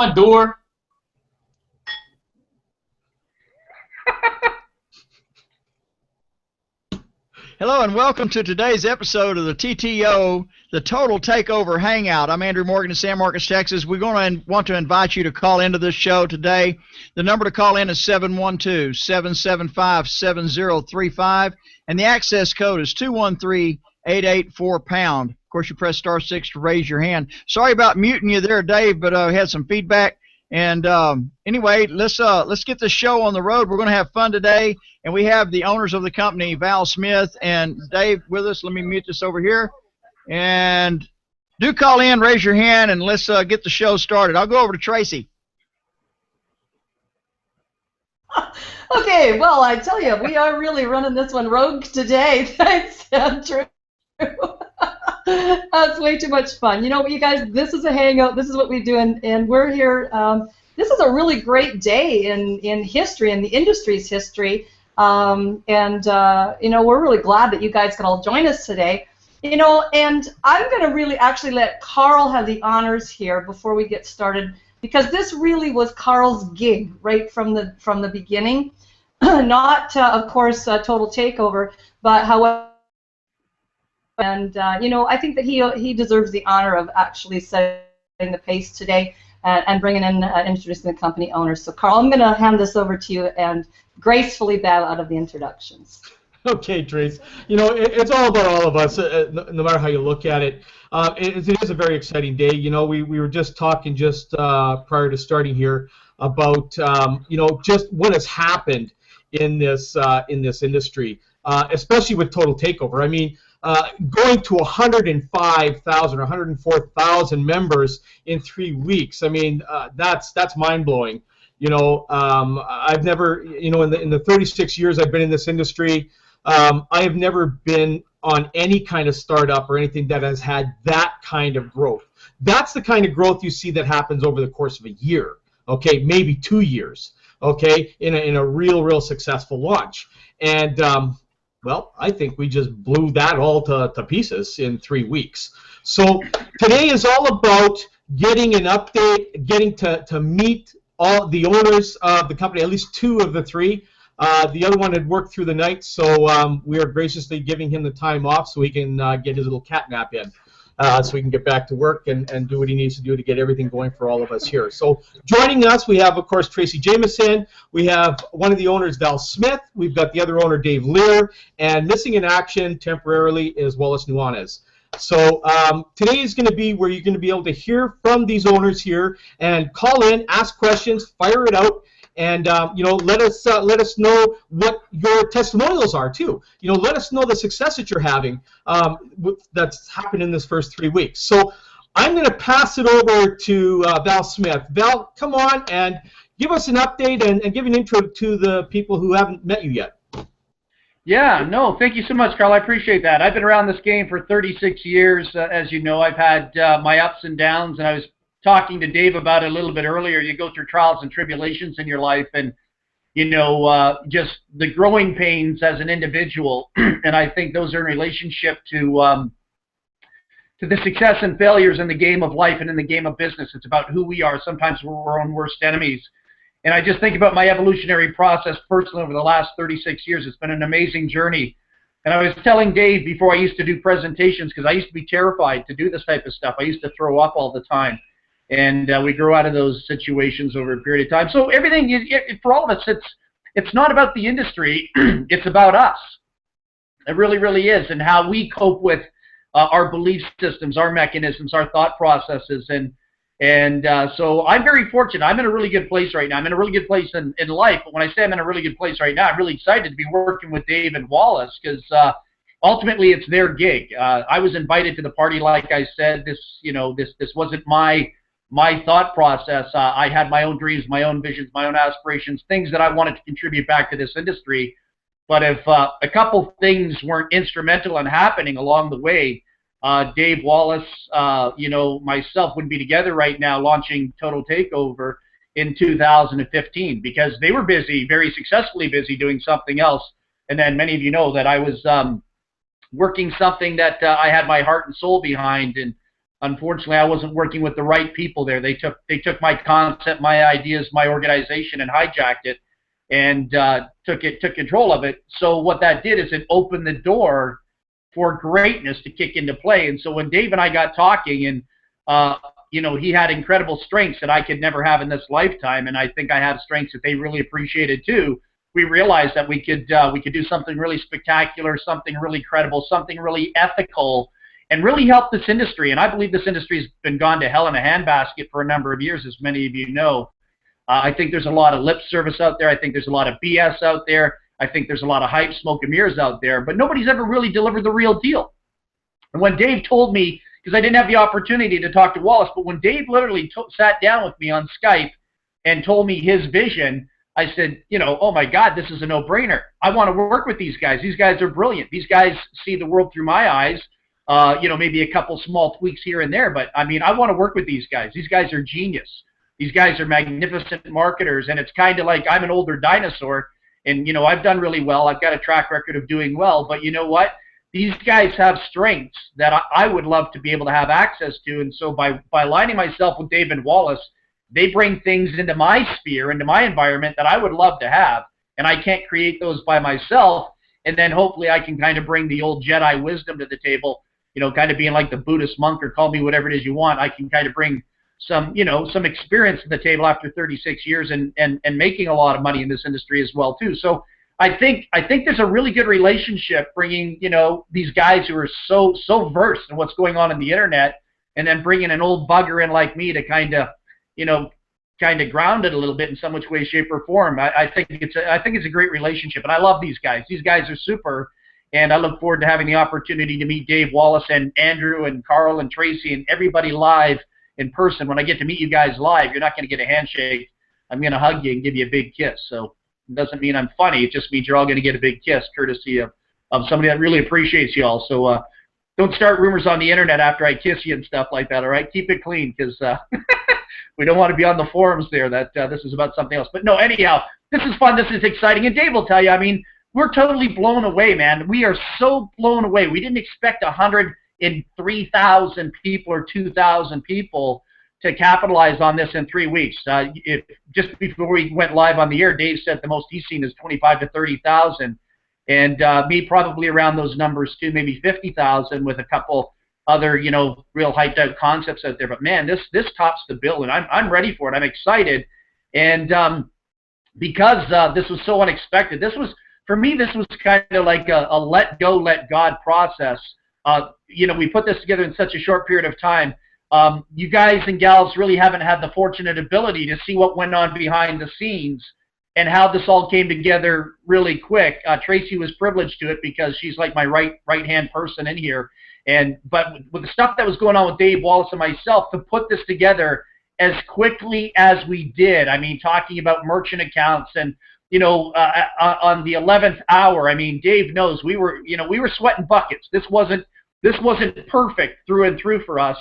my door. Hello and welcome to today's episode of the TTO, the Total TakeOver Hangout. I'm Andrew Morgan in San Marcos, Texas. We're going to want to invite you to call into this show today. The number to call in is 712-775-7035, and the access code is 213-884-POUND. Of course, you press star 6 to raise your hand. Sorry about muting you there, Dave, but we had some feedback. And anyway, let's get this show on the road. We're going to have fun today, and we have the owners of the company, Val Smith and Dave, with us. Let me mute this over here. And do call in, raise your hand, and let's get the show started. I'll go over to Tracy. Okay, well, I tell you, we are really running this one rogue today. Thanks, Andrew. That's way too much fun. You know, you guys, this is a hangout. This is what we do, and we're here. This is a really great day in history, in the industry's history. You know, we're really glad that you guys could all join us today. You know, and I'm going to really actually let Carl have the honors here before we get started, because this really was Carl's gig right from the beginning. Not, of course, Total TakeOver, but however. And you know, I think that he deserves the honor of actually setting the pace today and bringing in introducing the company owners. So, Carl, I'm going to hand this over to you and gracefully bow out of the introductions. Okay, Trace. You know, it's all about all of us, no matter how you look at it. It is a very exciting day. You know, we were just talking prior to starting here about you know, just what has happened in this industry, especially with Total TakeOver. I mean, going to 105,000 or 104,000 members in 3 weeks. I mean, that's mind-blowing. You know, I've never, you know, in the 36 years I've been in this industry, I have never been on any kind of startup or anything that has had that kind of growth. That's the kind of growth you see that happens over the course of a year, okay, maybe 2 years, okay, in a real successful launch. And well, I think we just blew that all to pieces in 3 weeks. So today is all about getting an update, getting to meet all the owners of the company, at least 2 of the 3. The other one had worked through the night, so we are graciously giving him the time off so he can get his little cat nap in. So he can get back to work and do what he needs to do to get everything going for all of us here. So joining us, we have, of course, Tracy Jameson. We have one of the owners, Val Smith. We've got the other owner, Dave Lear. And missing in action temporarily is Wallace Nuanez. So today is going to be where you're going to be able to hear from these owners here and call in, ask questions, fire it out. And you know, let us know what your testimonials are too. You know, let us know the success that you're having that's happened in this first 3 weeks. So I'm going to pass it over to Val Smith. Val, come on and give us an update and give an intro to the people who haven't met you yet. Yeah, no, thank you so much, Carl. I appreciate that. I've been around this game for 36 years. As you know, I've had my ups and downs, and I was talking to Dave about it a little bit earlier. You go through trials and tribulations in your life, and you know, just the growing pains as an individual. And I think those are in relationship to the success and failures in the game of life and in the game of business. It's about who we are. Sometimes we're our own worst enemies. And I just think about my evolutionary process personally over the last 36 years. It's been an amazing journey. And I was telling Dave before, I used to do presentations because I used to be terrified to do this type of stuff. I used to throw up all the time. And we grew out of those situations over a period of time. So everything, for all of us, it's not about the industry. It's about us. It really is, and how we cope with our belief systems, our mechanisms, our thought processes. And so I'm very fortunate. I'm in a really good place right now. I'm in a really good place in life. But when I say I'm in a really good place right now, I'm really excited to be working with Dave and Wallace because ultimately it's their gig. I was invited to the party, like I said. This wasn't my thought process. I had my own dreams, my own visions, my own aspirations, things that I wanted to contribute back to this industry. But if a couple things weren't instrumental in happening along the way, Dave, Wallace, you know, myself wouldn't be together right now launching Total TakeOver in 2015 because they were busy, very successfully busy doing something else. And then many of you know that I was working something that I had my heart and soul behind, and unfortunately, I wasn't working with the right people there. They took my concept, my ideas, my organization, and hijacked it, and took control of it. So what that did is it opened the door for greatness to kick into play. And so when Dave and I got talking, and he had incredible strengths that I could never have in this lifetime, and I think I have strengths that they really appreciated too. We realized that we could do something really spectacular, something really credible, something really ethical, and really help this industry. And I believe this industry has been gone to hell in a handbasket for a number of years, as many of you know. I think there's a lot of lip service out there. I think there's a lot of BS out there. I think there's a lot of hype, smoke, and mirrors out there. But nobody's ever really delivered the real deal. And when Dave told me, because I didn't have the opportunity to talk to Wallace, but when Dave literally sat down with me on Skype and told me his vision, I said, oh my God, this is a no-brainer. I want to work with these guys. These guys are brilliant. These guys see the world through my eyes. Maybe a couple small tweaks here and there, but I mean, I want to work with these guys. These guys are genius. These guys are magnificent marketers, and it's kind of like I'm an older dinosaur, and I've done really well. I've got a track record of doing well, but you know what? These guys have strengths that I would love to be able to have access to, and so by aligning myself with Dave and Wallace, they bring things into my sphere, into my environment that I would love to have, and I can't create those by myself. And then hopefully I can kind of bring the old Jedi wisdom to the table, kind of being like the Buddhist monk, or call me whatever it is you want. I can kind of bring some experience to the table after 36 years and making a lot of money in this industry as well too. So I think there's a really good relationship bringing, these guys who are so versed in what's going on in the internet, and then bringing an old bugger in like me to kind of ground it a little bit in some which way, shape, or form. I think it's a great relationship, and I love these guys. These guys are super, and I look forward to having the opportunity to meet Dave Wallace and Andrew and Carl and Tracy and everybody live in person. When I get to meet you guys live, you're not going to get a handshake. I'm going to hug you and give you a big kiss. So it doesn't mean I'm funny. It just means you're all going to get a big kiss, courtesy of somebody that really appreciates you all. So don't start rumors on the internet after I kiss you and stuff like that, all right? Keep it clean, because we don't want to be on the forums there that this is about something else. But no, anyhow, this is fun. This is exciting. And Dave will tell you, I mean, we're totally blown away, man. We are so blown away. We didn't expect 103,000 people or 2,000 people to capitalize on this in 3 weeks. Just before we went live on the air, Dave said the most he's seen is 25 to 30,000, and me probably around those numbers too, maybe 50,000 with a couple other real hyped out concepts out there. But man, this tops the bill, and I'm ready for it. I'm excited, and because this was so unexpected, for me this was kind of like a let go, let God process. We put this together in such a short period of time. You guys and gals really haven't had the fortunate ability to see what went on behind the scenes and how this all came together really quick. Tracy was privileged to it because she's like my right-hand person in here. But with the stuff that was going on with Dave Wallace and myself, to put this together as quickly as we did, I mean, talking about merchant accounts and on the 11th hour, I mean, Dave knows we were sweating buckets. This wasn't perfect through and through for us.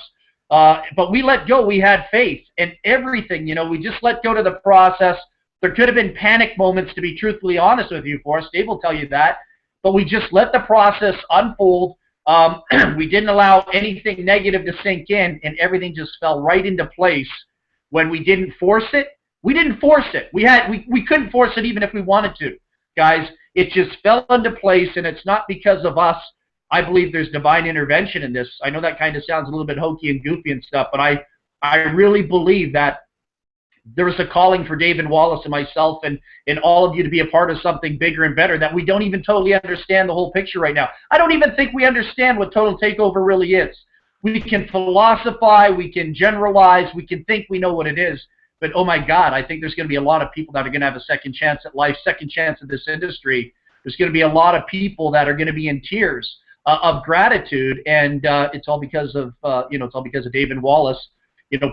But we let go. We had faith and everything. We just let go to the process. There could have been panic moments, to be truthfully honest with you, for us. Dave will tell you that. But we just let the process unfold. We didn't allow anything negative to sink in, and everything just fell right into place. When we didn't force it, we didn't force it. We couldn't force it even if we wanted to, guys. It just fell into place, and it's not because of us. I believe there's divine intervention in this. I know that kind of sounds a little bit hokey and goofy and stuff, but I really believe that there was a calling for Dave and Wallace and myself and all of you to be a part of something bigger and better that we don't even totally understand the whole picture right now. I don't even think we understand what Total Takeover really is. We can philosophize, we can generalize, we can think we know what it is, but oh my God, I think there's going to be a lot of people that are going to have a second chance at life, second chance at this industry. There's going to be a lot of people that are going to be in tears of gratitude, and it's all because of Dave and Wallace,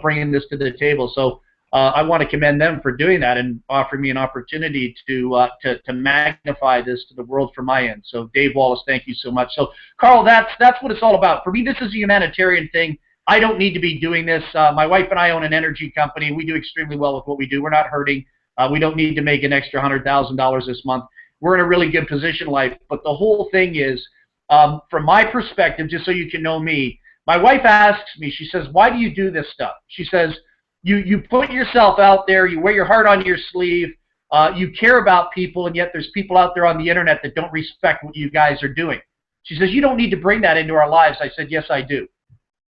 bringing this to the table. So I want to commend them for doing that and offering me an opportunity to magnify this to the world from my end. So Dave Wallace, thank you so much. So Carl, that's what it's all about. For me, this is a humanitarian thing. I don't need to be doing this. My wife and I own an energy company. We do extremely well with what we do. We're not hurting. We don't need to make an extra $100,000 this month. We're in a really good position in life. But the whole thing is, from my perspective, just so you can know me, My wife asks me, she says, why do you do this stuff? She says, you put yourself out there, you wear your heart on your sleeve, you care about people, and yet there's people out there on the internet that don't respect what you guys are doing. She says, you don't need to bring that into our lives. I said, yes, I do.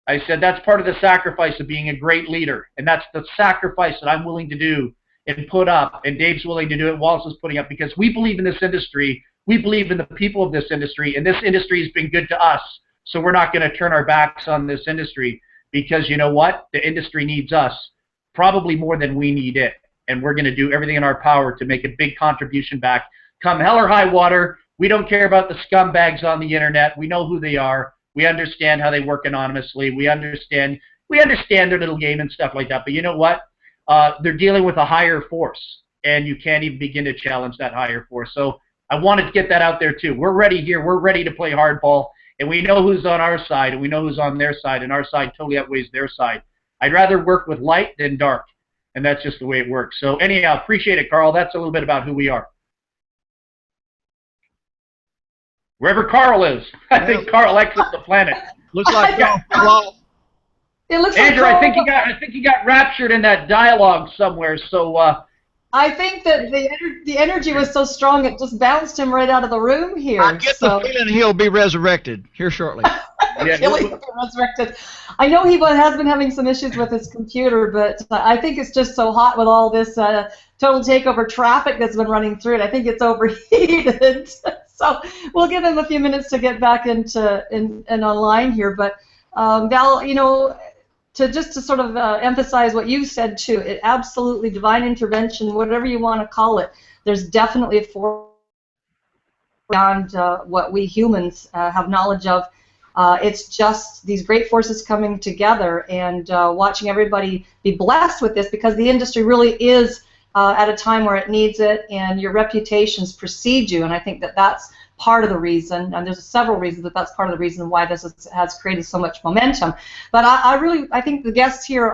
I said, that's part of the sacrifice of being a great leader, and that's the sacrifice that I'm willing to do and put up, and Dave's willing to do it, Wallace is putting up, because we believe in this industry, we believe in the people of this industry, and this industry has been good to us, so we're not going to turn our backs on this industry, because you know what? The industry needs us probably more than we need it, and we're going to do everything in our power to make a big contribution back. Come hell or high water, we don't care about the scumbags on the internet. We know who they are. We understand how they work anonymously. We understand their little game and stuff like that. But you know what? They're dealing with a higher force, and you can't even begin to challenge that higher force. So I wanted to get that out there too. We're ready here. We're ready to play hardball, and we know who's on our side, and we know who's on their side, and our side totally outweighs their side. I'd rather work with light than dark, and that's just the way it works. So anyhow, appreciate it, Carl. That's a little bit about who we are. Wherever Carl is, I think Carl exits the planet. Looks like It looks Andrew, like I think he got raptured in that dialogue somewhere. So I think that the energy was so strong it just bounced him right out of the room here. I get the feeling he'll be resurrected here shortly. yeah, He'll be resurrected. I know he has been having some issues with his computer, but I think it's just so hot with all this Total TakeOver traffic that's been running through it. I think it's overheated. So we'll give him a few minutes to get back into online here. But Val, you know, to sort of emphasize what you said too, it absolutely divine intervention, whatever you want to call it. There's definitely a force beyond what we humans have knowledge of. It's just these great forces coming together and watching everybody be blessed with this, because the industry really is at a time where it needs it, and your reputations precede you, and I think that that's part of the reason, and there's several reasons, but that's part of the reason why this has created so much momentum. But I think the guests here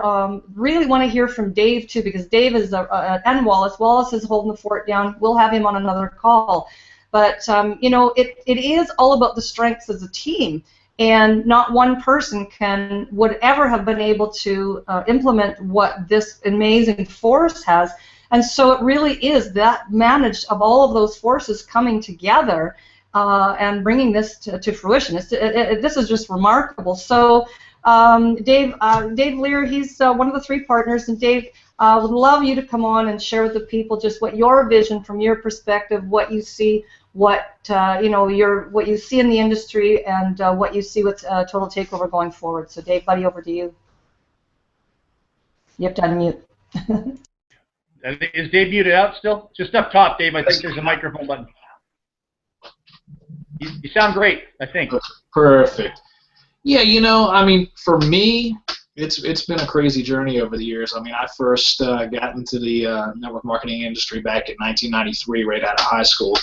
really want to hear from Dave too, because Dave is and Wallace. Wallace is holding the fort down. We'll have him on another call. But you know, it is all about the strengths as a team, and not one person would ever have been able to implement what this amazing force has. And so it really is that managed of all of those forces coming together and bringing this to fruition. This is just remarkable. So Dave Lear, he's one of the three partners, and Dave, would love you to come on and share with the people just what your vision from your perspective, what you see, what you know, what you see in the industry, and what you see with Total TakeOver going forward. So Dave, buddy, over to you. You have to unmute. Is Dave muted out still? Just up top, Dave. I think there's a microphone button. You sound great, I think. Perfect. Yeah, you know, I mean, for me, it's been a crazy journey over the years. I mean, I first got into the network marketing industry back in 1993, right out of high school.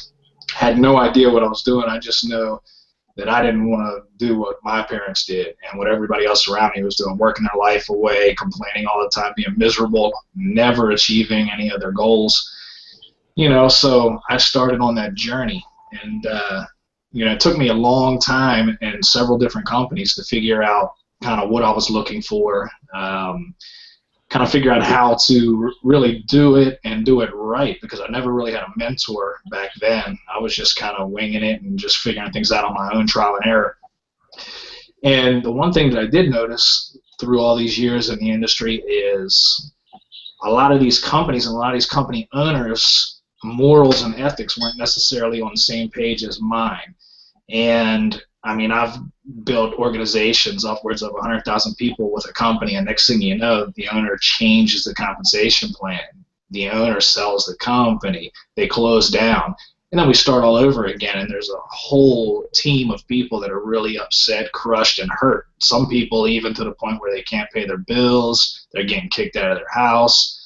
Had no idea what I was doing. I just know that I didn't want to do what my parents did and what everybody else around me was doing, working their life away, complaining all the time, being miserable, never achieving any of their goals. You know, so I started on that journey, and you know, it took me a long time and several different companies to figure out kind of what I was looking for, kind of figure out how to really do it and do it right, because I never really had a mentor back then. I was just kind of winging it and just figuring things out on my own, trial and error. And the one thing that I did notice through all these years in the industry is a lot of these companies and a lot of these company owners' morals and ethics weren't necessarily on the same page as mine. And I mean, I've built organizations upwards of 100,000 people with a company, and next thing you know, the owner changes the compensation plan. The owner sells the company. They close down. And then we start all over again, and there's a whole team of people that are really upset, crushed, and hurt. Some people even to the point where they can't pay their bills. They're getting kicked out of their house.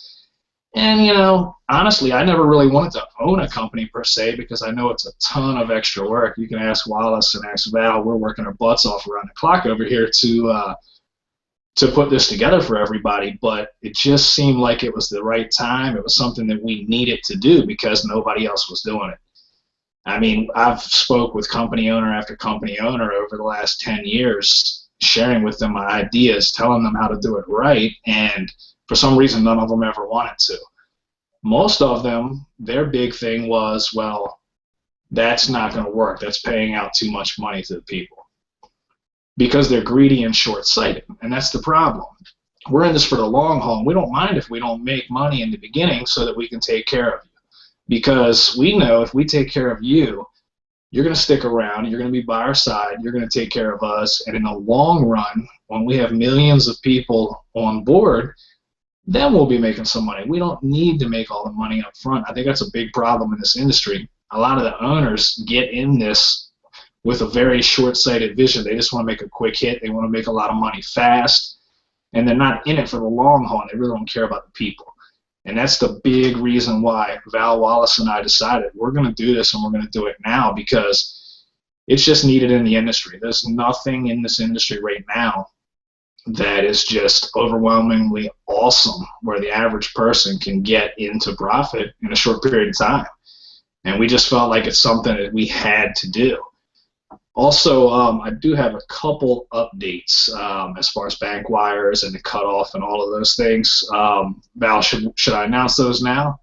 And, you know, honestly, I never really wanted to own a company per se, because I know it's a ton of extra work. You can ask Wallace and ask Val. We're working our butts off around the clock over here to put this together for everybody. But it just seemed like it was the right time. It was something that we needed to do because nobody else was doing it. I mean, I've spoke with company owner after company owner over the last 10 years, sharing with them my ideas, telling them how to do it right, and for some reason none of them ever wanted to. Most of them, their big thing was, well, that's not going to work. That's paying out too much money to the people, because they're greedy and short-sighted, and that's the problem. We're in this for the long haul. We don't mind if we don't make money in the beginning so that we can take care of you, because we know if we take care of you, you're going to stick around, you're going to be by our side, you're going to take care of us, and in the long run, when we have millions of people on board, then we'll be making some money. We don't need to make all the money up front. I think that's a big problem in this industry. A lot of the owners get in this with a very short-sighted vision. They just want to make a quick hit. They want to make a lot of money fast, and they're not in it for the long haul. They really don't care about the people. And that's the big reason why Val Wallace and I decided we're going to do this, and we're going to do it now, because it's just needed in the industry. There's nothing in this industry right now that is just overwhelmingly awesome where the average person can get into profit in a short period of time. And we just felt like it's something that we had to do. Also, I do have a couple updates as far as bank wires and the cutoff and all of those things. Val, should I announce those now?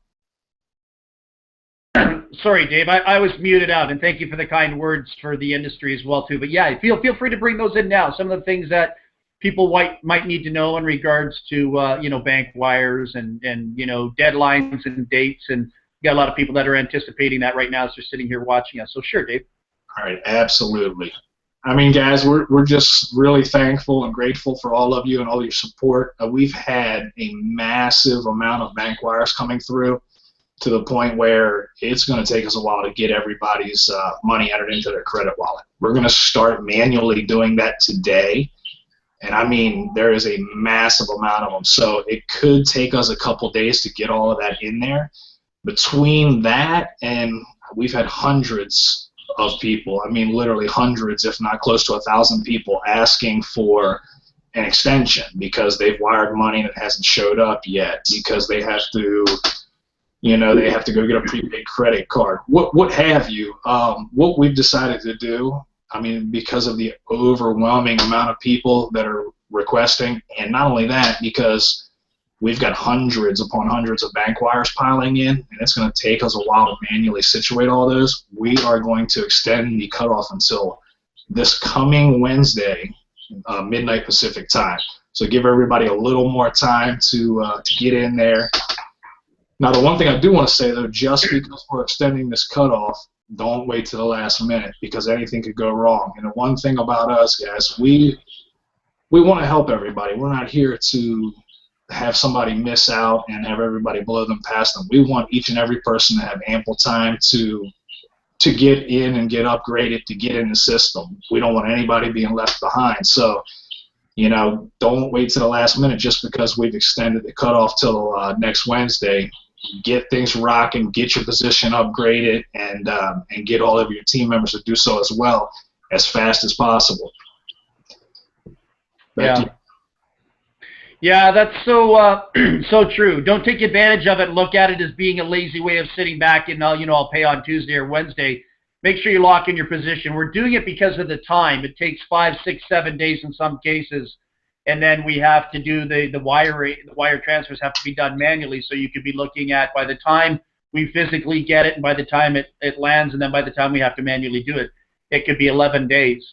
Sorry, Dave, I was muted out, and thank you for the kind words for the industry as well too. But yeah, feel free to bring those in now. Some of the things that people might need to know in regards to you know, bank wires and you know, deadlines and dates, and you got a lot of people that are anticipating that right now as they're sitting here watching us. So sure, Dave. All right, absolutely. I mean, guys, we're just really thankful and grateful for all of you and all your support. We've had a massive amount of bank wires coming through, to the point where it's going to take us a while to get everybody's money entered into their credit wallet. We're going to start manually doing that today. And I mean, there is a massive amount of them. So it could take us a couple days to get all of that in there. Between that, and we've had hundreds of people, I mean literally hundreds, if not close to 1,000 people asking for an extension because they've wired money and it hasn't showed up yet, because they have to, you know, they have to go get a prepaid credit card, what have you. What we've decided to do, I mean, because of the overwhelming amount of people that are requesting, and not only that, because we've got hundreds upon hundreds of bank wires piling in, and it's going to take us a while to manually situate all those. We are going to extend the cutoff until this coming Wednesday, midnight Pacific time. So give everybody a little more time to get in there. Now, the one thing I do want to say, though, just because we're extending this cutoff, don't wait to the last minute, because anything could go wrong. And the one thing about us, guys, we want to help everybody. We're not here to have somebody miss out and have everybody blow them past them. We want each and every person to have ample time to get in and get upgraded, to get in the system. We don't want anybody being left behind. So, you know, don't wait to the last minute just because we've extended the cutoff till next Wednesday. Get things rocking, get your position upgraded, and get all of your team members to do so as well as fast as possible. Back to you. Yeah, that's so so true. Don't take advantage of it. Look at it as being a lazy way of sitting back and you know, I'll pay on Tuesday or Wednesday. Make sure you lock in your position. We're doing it because of the time. It takes 5, 6, 7 days in some cases, and then we have to do the wire transfers have to be done manually. So you could be looking at, by the time we physically get it and by the time it lands, and then by the time we have to manually do it, it could be 11 days.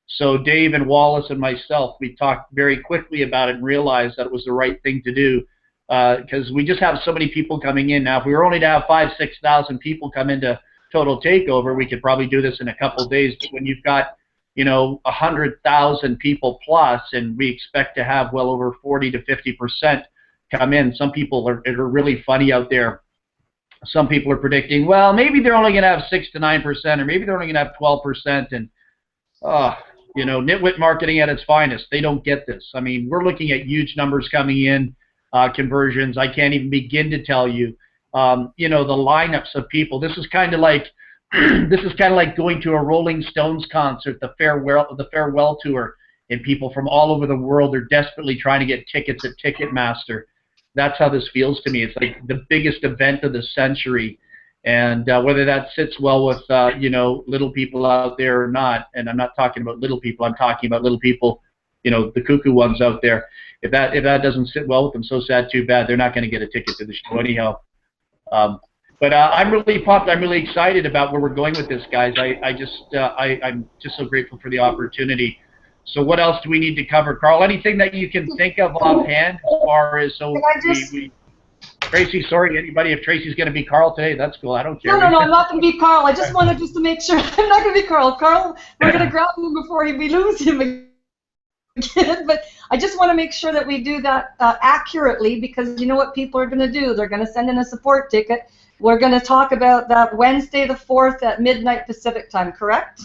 So Dave and Wallace and myself, we talked very quickly about it and realized that it was the right thing to do, because we just have so many people coming in. Now, if we were only to have 5,000, 6,000 people come into Total Takeover, we could probably do this in a couple of days. But when you've got, you know, 100,000 people plus, and we expect to have well over 40 to 50% come in, some people are really funny out there. Some people are predicting, well, maybe they're only going to have 6 to 9%, or maybe they're only going to have 12%, and you know, nitwit marketing at its finest. They don't get this. I mean, we're looking at huge numbers coming in, conversions. I can't even begin to tell you. You know, the lineups of people. This is kind of like going to a Rolling Stones concert, the farewell tour, and people from all over the world are desperately trying to get tickets at Ticketmaster. That's how this feels to me. It's like the biggest event of the century. And whether that sits well with, you know, little people out there or not, and I'm not talking about little people, I'm talking about little people, the cuckoo ones out there. If that doesn't sit well with them, so sad, too bad. They're not going to get a ticket to the show anyhow. But I'm really pumped. I'm really excited about where we're going with this, guys. I'm just so grateful for the opportunity. So what else do we need to cover, Carl? Anything that you can think of offhand as far as Tracy, sorry, anybody, if Tracy's going to be Carl today, that's cool. I don't care. No, I'm not going to be Carl. I just wanted to make sure I'm not going to be Carl. Carl, we're going to grab him before we lose him again. But I just want to make sure that we do that accurately, because you know what people are going to do. They're going to send in a support ticket. We're going to talk about that Wednesday the 4th at midnight Pacific time, correct?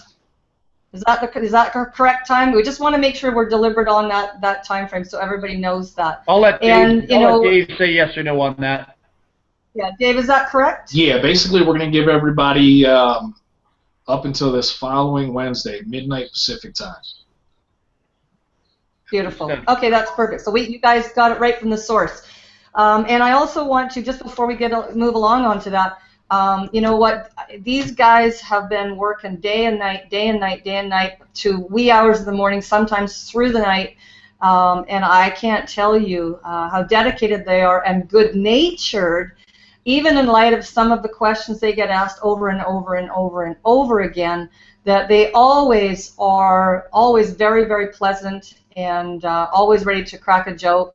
Is that the correct time? We just want to make sure we're delivered on that time frame so everybody knows that. I'll let Dave say yes or no on that. Yeah, Dave, is that correct? Yeah, basically we're going to give everybody up until this following Wednesday, midnight Pacific time. Beautiful. Okay, that's perfect. So you guys got it right from the source. And I also want to, just before we move along onto that, you know what? These guys have been working day and night to wee hours of the morning, sometimes through the night, and I can't tell you how dedicated they are and good-natured, even in light of some of the questions they get asked over and over and over and over again, that they always are very, very pleasant and always ready to crack a joke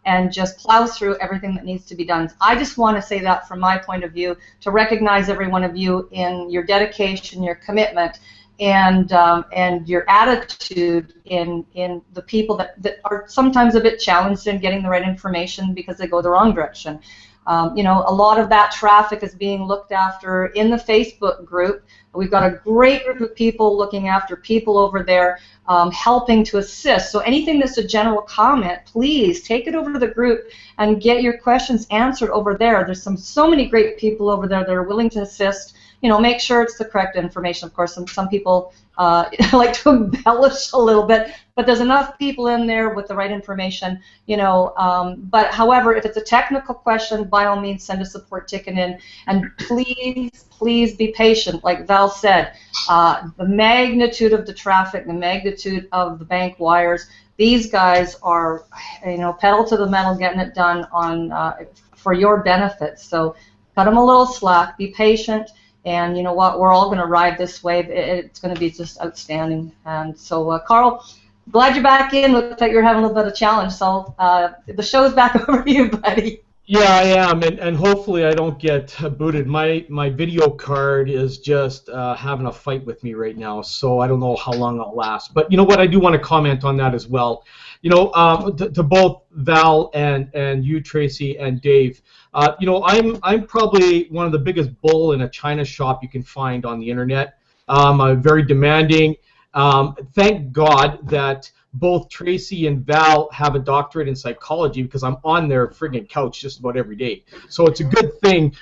and just plow through everything that needs to be done. I just want to say that from my point of view, to recognize every one of you in your dedication, your commitment, and your attitude in the people that are sometimes a bit challenged in getting the right information because they go the wrong direction. You know, a lot of that traffic is being looked after in the Facebook group. We've got a great group of people looking after people over there, helping to assist. So anything that's a general comment, please take it over to the group and get your questions answered over there. There's so many great people over there that are willing to assist. You know, make sure it's the correct information. Of course, some people like to embellish a little bit, but there's enough people in there with the right information, you know. But however, if it's a technical question, by all means, send a support ticket in. And please be patient. Like Val said, the magnitude of the traffic, the magnitude of the bank wires, these guys are, you know, pedal to the metal, getting it done on for your benefit. So cut them a little slack, be patient. And you know what? We're all going to ride this wave. It's going to be just outstanding. And so, Carl, glad you're back in. Looks like you're having a little bit of a challenge. So the show's back over to you, buddy. Yeah, I am, and hopefully I don't get booted. My video card is just having a fight with me right now, so I don't know how long I'll last. But you know what? I do want to comment on that as well. You know, to both Val and you, Tracy, and Dave. You know, I'm probably one of the biggest bull in a china shop you can find on the internet. I'm very demanding. Thank God that both Tracy and Val have a doctorate in psychology, because I'm on their friggin' couch just about every day. So it's a good thing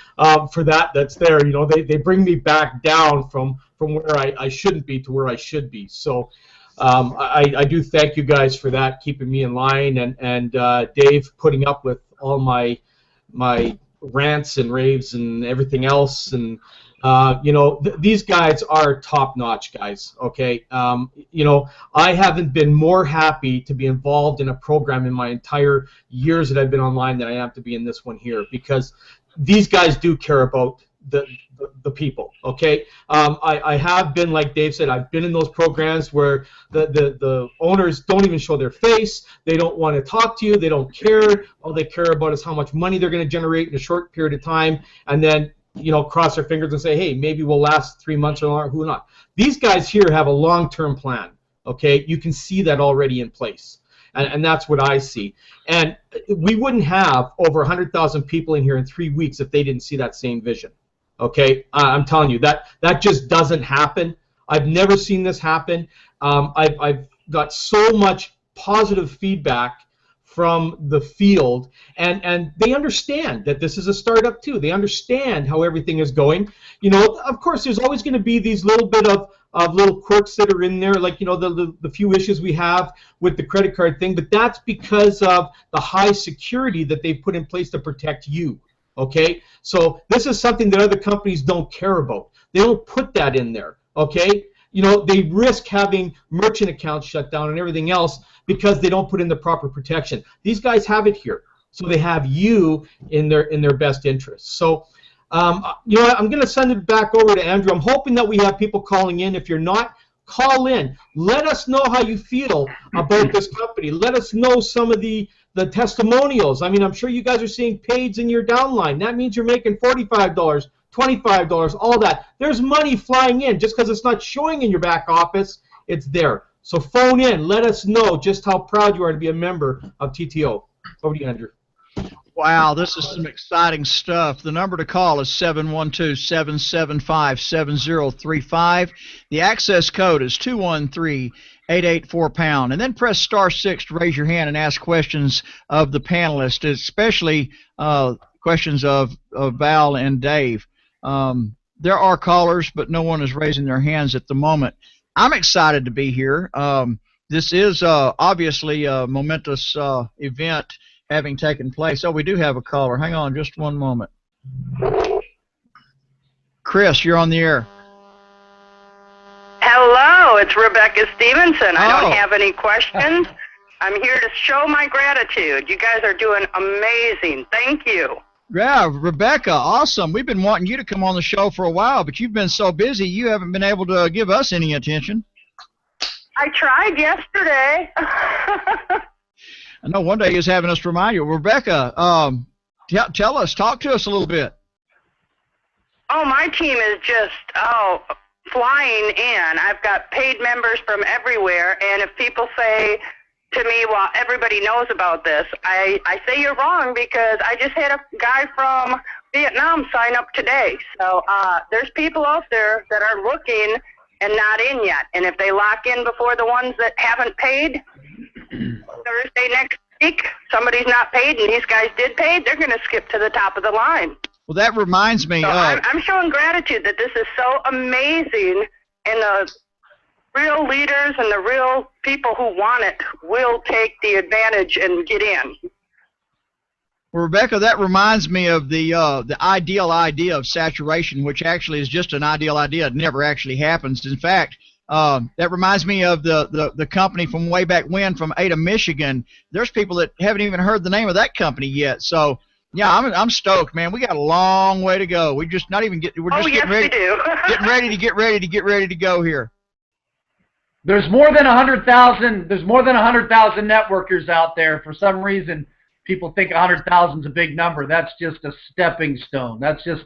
for that's there. You know, they bring me back down from where I shouldn't be to where I should be. So I do thank you guys for that, keeping me in line, and Dave putting up with all my rants and raves and everything else. And you know, these guys are top-notch guys, okay? You know, I haven't been more happy to be involved in a program in my entire years that I've been online than I am to be in this one here, because these guys do care about the people, okay? I have been, like Dave said, I've been in those programs where the owners don't even show their face. They don't want to talk to you. They don't care. All they care about is how much money they're going to generate in a short period of time, and then, you know, cross their fingers and say, hey, maybe we'll last 3 months or longer, who not. These guys here have a long-term plan, okay? You can see that already in place, and that's what I see. And we wouldn't have over 100,000 people in here in 3 weeks if they didn't see that same vision, okay? I'm telling you, that just doesn't happen. I've never seen this happen. I've got so much positive feedback from the field, and they understand that this is a startup too. They understand how everything is going. You know, of course, there's always going to be these little bit of little quirks that are in there, like, you know, the few issues we have with the credit card thing, but that's because of the high security that they've put in place to protect you, okay? So this is something that other companies don't care about. They don't put that in there, okay? you know, they risk having merchant accounts shut down and everything else because they don't put in the proper protection. These guys have it here, so they have you in their best interest. So, you know, I'm going to send it back over to Andrew. I'm hoping that we have people calling in. If you're not, call in. Let us know how you feel about this company. Let us know some of the testimonials. I mean, I'm sure you guys are seeing pays in your downline. That means you're making $45, $25, all that. There's money flying in. Just because it's not showing in your back office, it's there. So phone in. Let us know just how proud you are to be a member of TTO. Over to you, Andrew. Wow, this is some exciting stuff. The number to call is 712-775-7035. The access code is 213-884-pound. And then press *6 to raise your hand and ask questions of the panelists, especially questions of Val and Dave. There are callers, but no one is raising their hands at the moment. I'm excited to be here. This is obviously a momentous event having taken place. Oh, we do have a caller. Hang on just one moment. Chris, you're on the air. Hello, it's Rebecca Stevenson. I don't have any questions. I'm here to show my gratitude. You guys are doing amazing. Thank you. Yeah, Rebecca, awesome. We've been wanting you to come on the show for a while, but you've been so busy you haven't been able to give us any attention. I tried yesterday. I know one day he was having us remind you. Rebecca, talk to us a little bit. Oh, my team is just, flying in. I've got paid members from everywhere, and if people say to me, well, everybody knows about this, I say you're wrong because I just had a guy from Vietnam sign up today. So there's people out there that are looking and not in yet, and if they lock in before the ones that haven't paid, Thursday next week, somebody's not paid and these guys did pay, they're going to skip to the top of the line. Well, that reminds me. So I'm showing gratitude that this is so amazing, and the real leaders and the real people who want it will take the advantage and get in. Well, Rebecca, that reminds me of the ideal idea of saturation, which actually is just an ideal idea. It never actually happens. In fact, that reminds me of the company from way back when, from Ada, Michigan. There's people that haven't even heard the name of that company yet. So, yeah, I'm stoked, man. We got a long way to go. We're just not even getting. We're just getting ready. Getting ready to go here. There's more than 100,000. There's more than 100,000 networkers out there. For some reason, people think 100,000 is a big number. That's just a stepping stone. That's a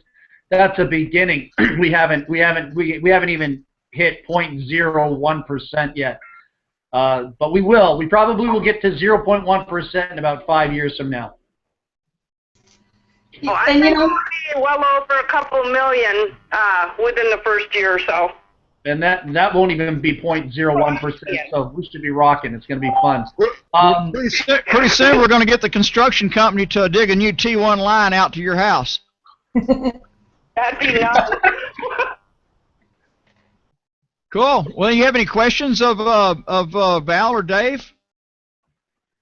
beginning. we haven't even hit 0.01% yet. But we will. We probably will get to 0.1% in about 5 years from now. Well, I think we'll be well over a couple million within the first year or so. And that won't even be 0.01%, so we should be rocking. It's going to be fun. Pretty soon we're going to get the construction company to dig a new T1 line out to your house. That'd be nuts. Cool. Well, you have any questions of Val or Dave?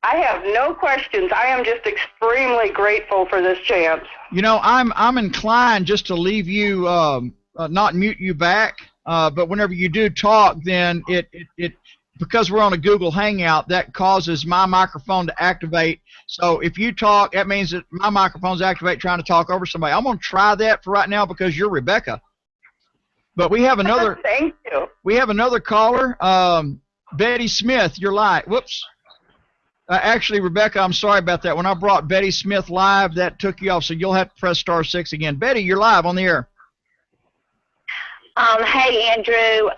I have no questions. I am just extremely grateful for this chance. You know, I'm inclined just to leave you, not mute you back, but whenever you do talk, then it because we're on a Google Hangout, that causes my microphone to activate. So if you talk, that means that my microphone's activate trying to talk over somebody. I'm going to try that for right now because you're Rebecca. But we have another. Thank you. We have another caller, Betty Smith. You're live. Whoops. Actually, Rebecca, I'm sorry about that. When I brought Betty Smith live, that took you off, so you'll have to press *6 again. Betty, you're live on the air. Hey, Andrew.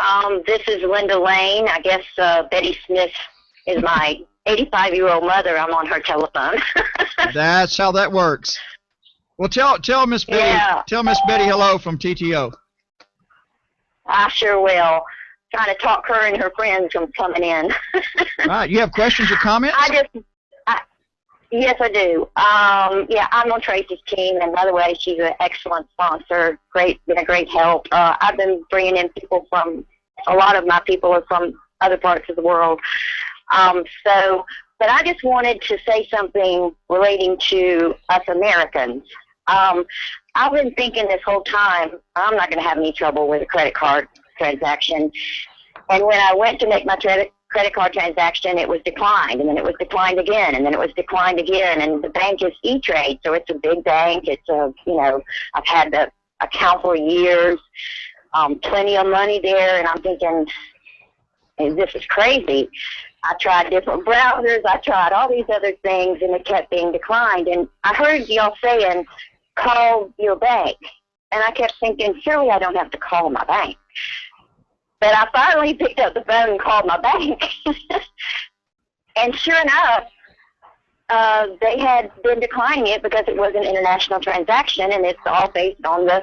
This is Linda Lane. I guess Betty Smith is my 85-year-old mother. I'm on her telephone. That's how that works. Well, tell Miss Betty. Yeah. Tell Miss Betty hello from TTO. I sure will. Trying to talk her and her friends from coming in. All right. You have questions or comments? Yes, I do. Yeah, I'm on Tracy's team, and by the way, she's an excellent sponsor. Been a great help. I've been bringing in people from, a lot of my people are from other parts of the world. But I just wanted to say something relating to us Americans. I've been thinking this whole time, I'm not going to have any trouble with a credit card transaction. And when I went to make my credit card transaction, it was declined, and then it was declined again, and then it was declined again. And the bank is E-Trade, so it's a big bank. It's a, I've had the account for years, plenty of money there, and I'm thinking, hey, this is crazy. I tried different browsers, I tried all these other things, and it kept being declined. And I heard y'all saying, call your bank. And I kept thinking, surely I don't have to call my bank. But I finally picked up the phone and called my bank. And sure enough, they had been declining it because it was an international transaction, and it's all based on the,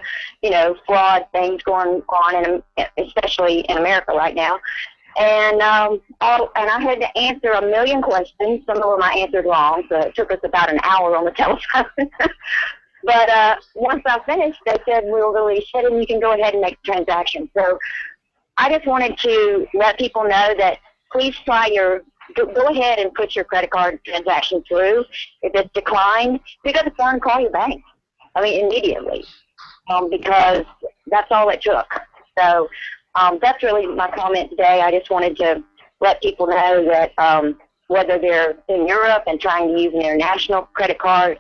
fraud things going on, especially in America right now. And and I had to answer a million questions. Some of them I answered wrong, so it took us about an hour on the telephone. But once I finished, they said we'll release it, and you can go ahead and make the transaction. So I just wanted to let people know that please try go ahead and put your credit card transaction through. If it's declined, pick up the phone and call your bank. I mean, immediately, because that's all it took. So that's really my comment today. I just wanted to let people know that whether they're in Europe and trying to use an international credit card,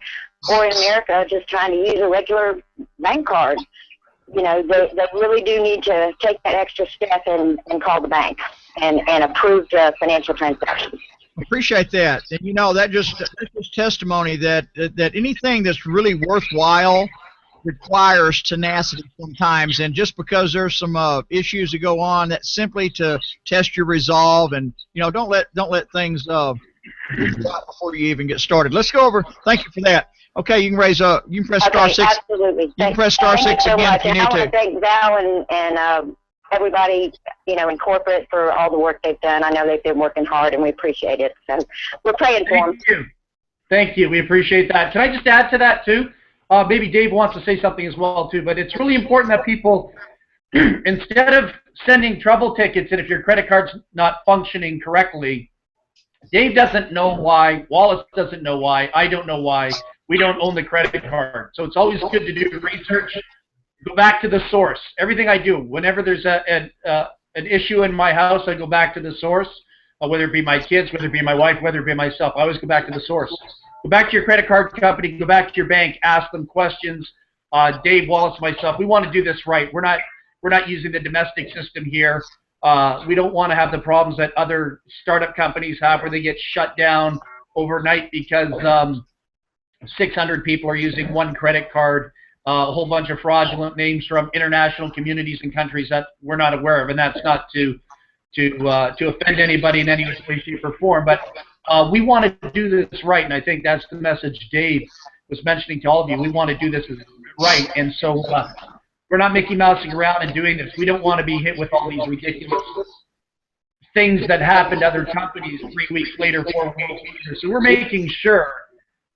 or in America just trying to use a regular bank card, they really do need to take that extra step and call the bank and approve the financial transaction. Appreciate that. And that's just testimony that anything that's really worthwhile requires tenacity sometimes, and just because there's some issues that go on, that's simply to test your resolve, and don't let things before you even get started. Let's go over. Thank you for that. Okay, you can press star 6. Absolutely. You can press star 6 again if you need I want to. to thank Val and everybody, in corporate for all the work they've done. I know they've been working hard, and we appreciate it. So we're praying for them. Thank you. We appreciate that. Can I just add to that, too? Maybe Dave wants to say something as well, too, but it's really important that people, instead of sending trouble tickets, and if your credit card's not functioning correctly, Dave doesn't know why, Wallace doesn't know why, I don't know why, we don't own the credit card. So it's always good to do research, go back to the source. Everything I do, whenever there's an issue in my house, I go back to the source, whether it be my kids, whether it be my wife, whether it be myself, I always go back to the source. Go back to your credit card company, go back to your bank, ask them questions. Dave, Wallace, myself, we want to do this right. We're not using the domestic system here. We don't want to have the problems that other startup companies have where they get shut down overnight because 600 people are using one credit card, a whole bunch of fraudulent names from international communities and countries that we're not aware of, and that's not to offend anybody in any way, shape, or form, but we want to do this right, and I think that's the message Dave was mentioning to all of you. We want to do this right, and so we're not Mickey Mousing around and doing this. We don't want to be hit with all these ridiculous things that happen to other companies 3 weeks later, 4 weeks later. So we're making sure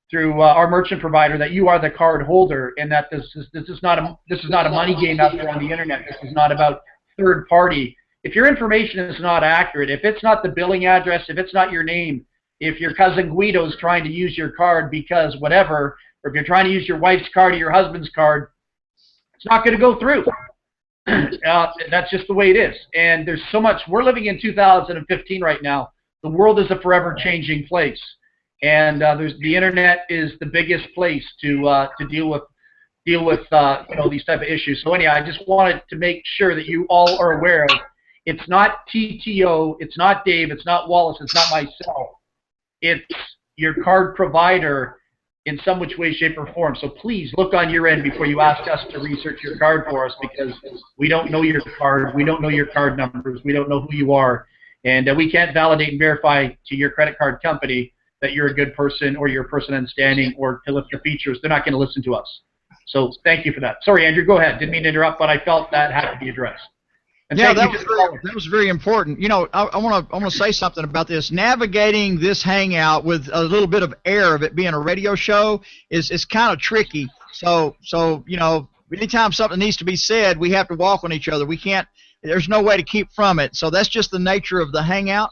through our merchant provider that you are the card holder, and that this is not a money game out there on the internet. This is not about third party. If your information is not accurate, if it's not the billing address, if it's not your name, if your cousin Guido is trying to use your card because whatever, or if you're trying to use your wife's card or your husband's card, it's not going to go through. That's just the way it is. And there's so much. We're living in 2015 right now. The world is a forever changing place, and the internet is the biggest place to deal with these type of issues. So anyhow, I just wanted to make sure that you all are aware of. It's not TTO, it's not Dave, it's not Wallace, it's not myself. It's your card provider in some which way, shape, or form. So please look on your end before you ask us to research your card for us, because we don't know your card, we don't know your card numbers, we don't know who you are, and we can't validate and verify to your credit card company that you're a good person or you're a person in standing or to lift the features. They're not going to listen to us. So thank you for that. Sorry, Andrew, go ahead. Didn't mean to interrupt, but I felt that had to be addressed. And yeah, that was very important. I want to say something about this. Navigating this hangout with a little bit of air of it being a radio show is kind of tricky. So anytime something needs to be said, we have to walk on each other. We can't. There's no way to keep from it. So that's just the nature of the hangout.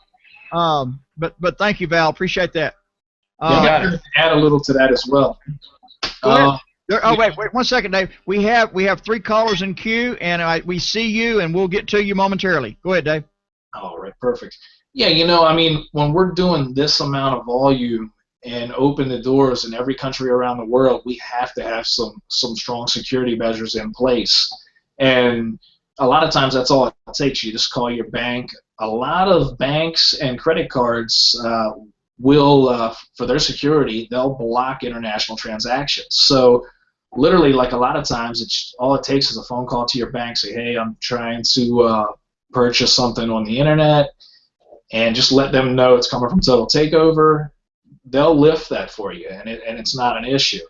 But thank you, Val. Appreciate that. Add a little to that as well. Wait 1 second, Dave. We have 3 callers in queue, and we see you, and we'll get to you momentarily. Go ahead, Dave. All right, perfect. Yeah, I mean, when we're doing this amount of volume and open the doors in every country around the world, we have to have some strong security measures in place. And a lot of times that's all it takes. You just call your bank. A lot of banks and credit cards will, for their security, they'll block international transactions. So literally, like a lot of times, it's all it takes is a phone call to your bank, say, hey, I'm trying to purchase something on the internet, and just let them know it's coming from Total Takeover. They'll lift that for you, and it's not an issue.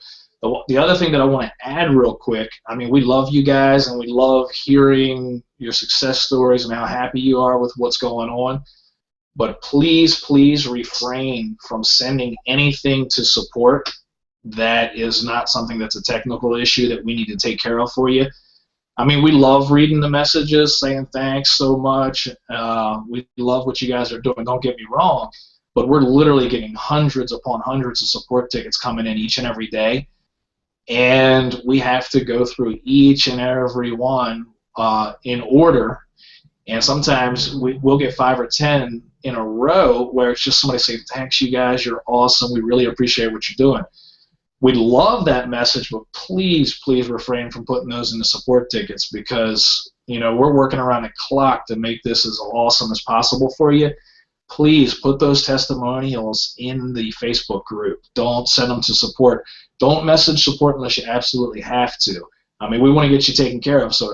The other thing that I want to add real quick, I mean, we love you guys, and we love hearing your success stories and how happy you are with what's going on. But please, please refrain from sending anything to support that is not something that's a technical issue that we need to take care of for you. I mean, we love reading the messages saying thanks so much. We love what you guys are doing, don't get me wrong, but we're literally getting hundreds upon hundreds of support tickets coming in each and every day, and we have to go through each and every one in order, and sometimes we'll get 5 or 10 in a row where it's just somebody saying, thanks, you guys, you're awesome, we really appreciate what you're doing. We love that message, but please, please refrain from putting those in the support tickets, because we're working around the clock to make this as awesome as possible for you. Please put those testimonials in the Facebook group. Don't send them to support. Don't message support unless you absolutely have to. I mean, we want to get you taken care of, so if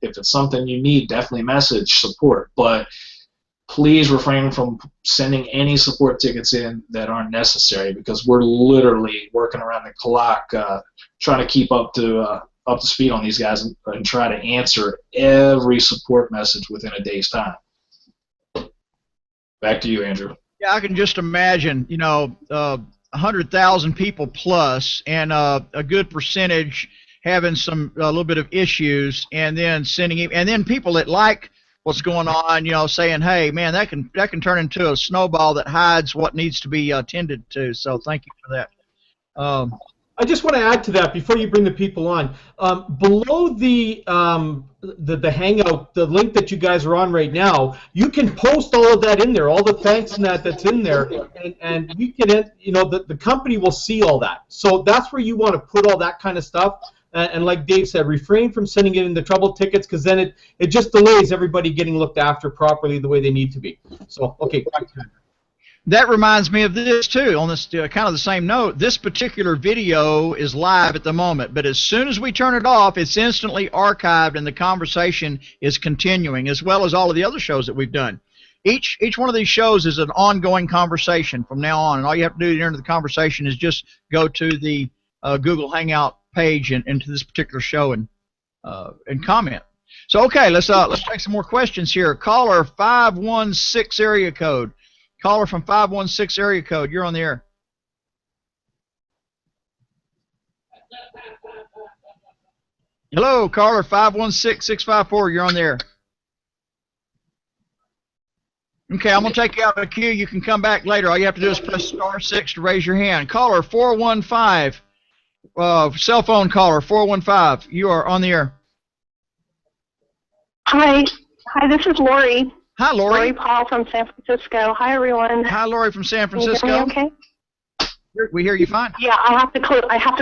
it's something you need, definitely message support. But please refrain from sending any support tickets in that aren't necessary, because we're literally working around the clock trying to keep up to speed on these guys and try to answer every support message within a day's time. Back to you, Andrew. Yeah, I can just imagine, 100,000 people plus, and a good percentage having a little bit of issues, and then and then people that like what's going on, saying, hey, man, that can turn into a snowball that hides what needs to be attended to. So thank you for that. I just want to add to that before you bring the people on. Below the hangout, the link that you guys are on right now, you can post all of that in there, all the thanks and that's in there, and you can, the company will see all that. So that's where you want to put all that kind of stuff. And like Dave said, refrain from sending it in the trouble tickets, because then it just delays everybody getting looked after properly the way they need to be. So, okay, back to you. That reminds me of this, too, on this kind of the same note. This particular video is live at the moment, but as soon as we turn it off, it's instantly archived, and the conversation is continuing, as well as all of the other shows that we've done. Each one of these shows is an ongoing conversation from now on, and all you have to do to enter the conversation is just go to the Google Hangout page and into this particular show and comment. So, okay, let's take some more questions here. Caller 516 area code. Caller from 516 area code, you're on the air. Hello, caller 516-654, you're on the air. Okay, I'm going to take you out of the queue. You can come back later. All you have to do is press *6 to raise your hand. Caller 415, cell phone caller 415, you are on the air. Hi, this is Lori. Hi, Lori. Lori Paul from San Francisco. Hi, everyone. Hi, Lori from San Francisco. Can you hear me okay? We hear you fine. Yeah, I have to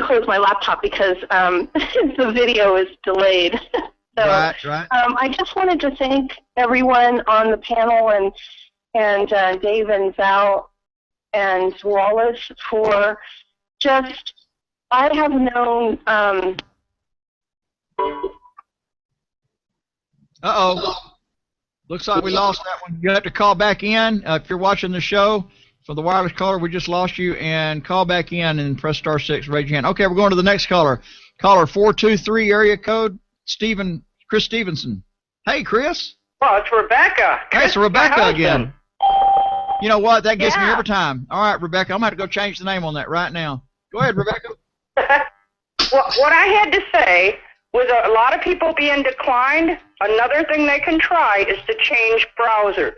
close my laptop because the video is delayed. So, right. I just wanted to thank everyone on the panel and Dave and Val and Wallace for just. I have known. Looks like we lost that one. You have to call back in if you're watching the show. For the wireless caller, we just lost you, and call back in and press *6, raise your hand. Okay, we're going to the next caller. Caller 423 area code, Chris Stevenson. Hey, Chris. Oh, it's Rebecca. Hey, it's Rebecca again. You know what? That gets me every time. All right, Rebecca, I'm going to have to go change the name on that right now. Go ahead, Rebecca. Well, what I had to say, with a lot of people being declined, another thing they can try is to change browsers.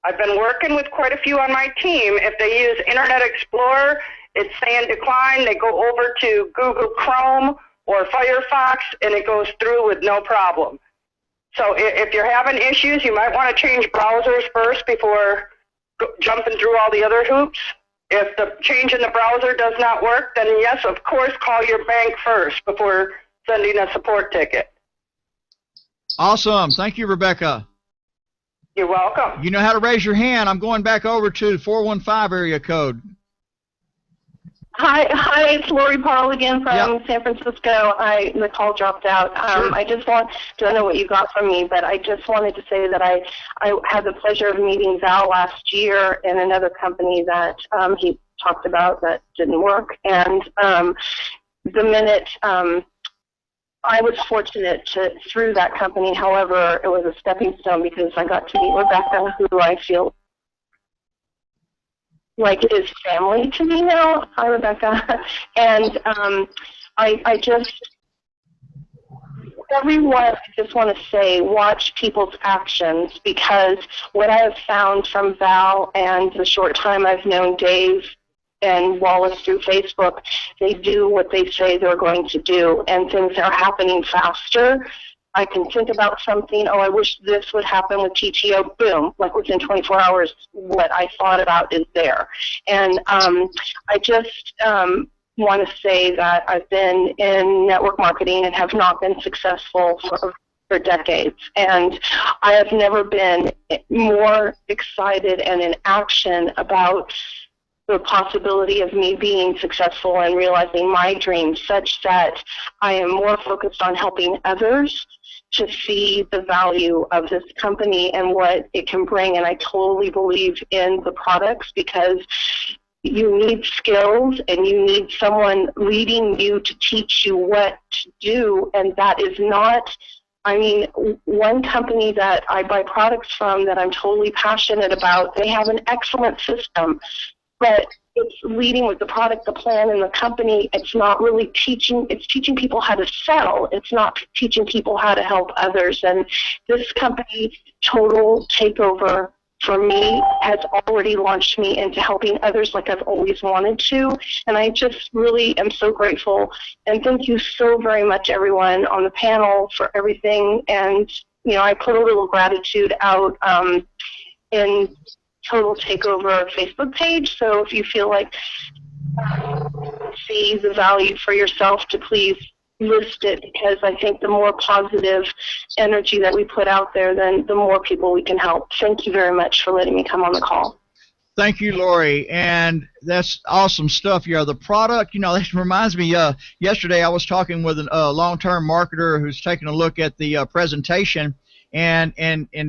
I've been working with quite a few on my team. If they use Internet Explorer, it's saying decline. They go over to Google Chrome or Firefox, and it goes through with no problem. So if you're having issues, you might want to change browsers first before jumping through all the other hoops. If the change in the browser does not work, then yes, of course, call your bank first before sending a support ticket. Awesome. Thank you, Rebecca. You're welcome. You know how to raise your hand. I'm going back over to the 415 area code. Hi, it's Lori Parle again from San Francisco. The call dropped out. I just don't know what you got from me, but I just wanted to say that I had the pleasure of meeting Val last year in another company that he talked about that didn't work. And the minute I was fortunate through that company, however, it was a stepping stone because I got to meet Rebecca, who I feel like is family to me now. Hi, Rebecca. And I just, everyone, I just want to say, watch people's actions, because what I have found from Val and the short time I've known Dave and Wallace through Facebook, they do what they say they're going to do, and things are happening faster. I can think about something, oh, I wish this would happen with TTO, boom, like within 24 hours, what I thought about is there. And I just want to say that I've been in network marketing and have not been successful for decades. And I have never been more excited and in action about the possibility of me being successful and realizing my dreams, such that I am more focused on helping others to see the value of this company and what it can bring. And I totally believe in the products, because you need skills and you need someone leading you to teach you what to do. And that is not, I mean, one company that I buy products from that I'm totally passionate about, they have an excellent system, but it's leading with the product, the plan, and the company. It's not really teaching. It's teaching people how to sell. It's not teaching people how to help others. And this company, Total TakeOver, for me, has already launched me into helping others like I've always wanted to. And I just really am so grateful. And thank you so very much, everyone on the panel, for everything. And, you know, I put a little gratitude out in Total TakeOver Facebook page, so if you feel like see the value for yourself, to please list it, because I think the more positive energy that we put out there, then the more people we can help. Thank you very much for letting me come on the call. Thank you, Lori, and that's awesome stuff. Yeah, the product, you know, that reminds me, yesterday I was talking with a long-term marketer who's taking a look at the presentation. And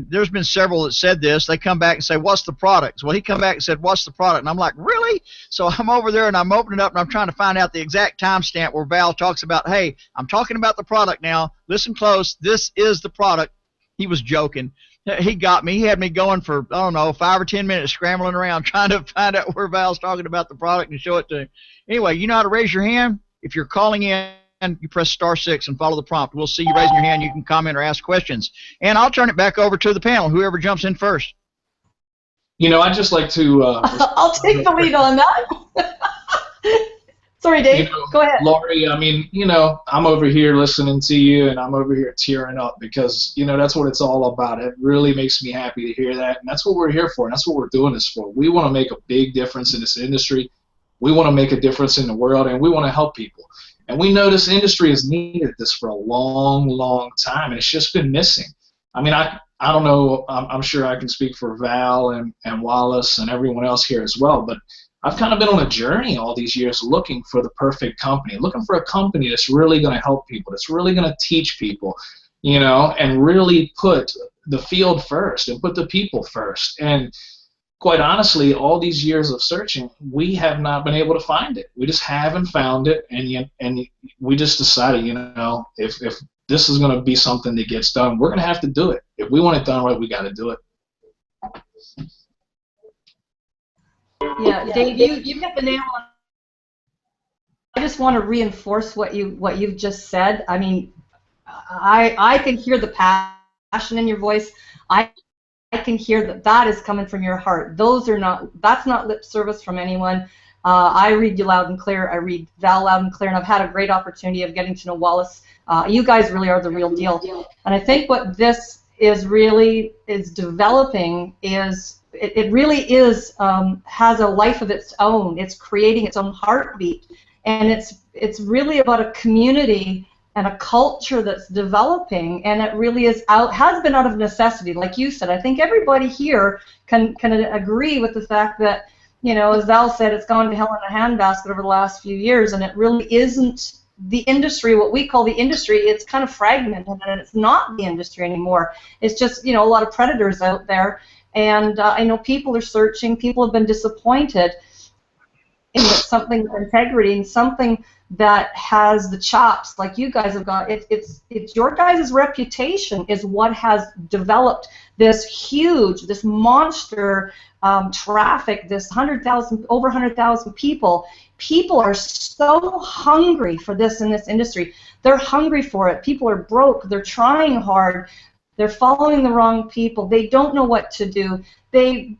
there's been several that said this. They come back and say, what's the product? Well, he come back and said, what's the product? And I'm like, really? So I'm over there and I'm opening up and I'm trying to find out the exact timestamp where Val talks about, hey, I'm talking about the product now. Listen close. This is the product. He was joking. He got me. He had me going for, I don't know, 5 or 10 minutes scrambling around trying to find out where Val's talking about the product and show it to him. Anyway, you know how to raise your hand? If you're calling in, you press *6 and follow the prompt. We'll see you raising your hand. You can comment or ask questions. And I'll turn it back over to the panel, whoever jumps in first. You know, I'd just like to... I'll take the lead on that. Sorry, Dave. You know, go ahead. Lori, I mean, you know, I'm over here listening to you, and I'm over here tearing up because, you know, that's what it's all about. It really makes me happy to hear that, and that's what we're here for, and that's what we're doing this for. We want to make a big difference in this industry. We want to make a difference in the world, and we want to help people. And we know this industry has needed this for a long, long time, and it's just been missing. I mean, I don't know, I'm sure I can speak for Val and Wallace and everyone else here as well, but I've kind of been on a journey all these years looking for the perfect company, looking for a company that's really going to help people, that's really going to teach people, you know, and really put the field first and put the people first. And quite honestly, all these years of searching, we have not been able to find it. We just haven't found it, and we just decided, you know, if this is going to be something that gets done, we're going to have to do it. If we want it done right, we got to do it. Yeah, Dave, you hit the nail on. I just want to reinforce what you've just said. I mean, I can hear the passion in your voice. I can hear that is coming from your heart. That's not lip service from anyone. I read you loud and clear. I read Val loud and clear, and I've had a great opportunity of getting to know Wallace You guys really are the real deal. And I think what this is really developing is it really is has a life of its own. It's creating its own heartbeat, and it's really about a community and a culture that's developing, and it really has been out of necessity, like you said. I think everybody here can agree with the fact that, you know, as Val said, it's gone to hell in a handbasket over the last few years, and it really isn't the industry, what we call the industry. It's kind of fragmented, and it's not the industry anymore. It's just, you know, a lot of predators out there, and I know people are searching. People have been disappointed in something with integrity and something that has the chops like you guys have got. It's your guys' reputation is what has developed this huge, this monster traffic, this over 100,000 people. People are so hungry for this in this industry. They're hungry for it. People are broke. They're trying hard. They're following the wrong people. They don't know what to do. They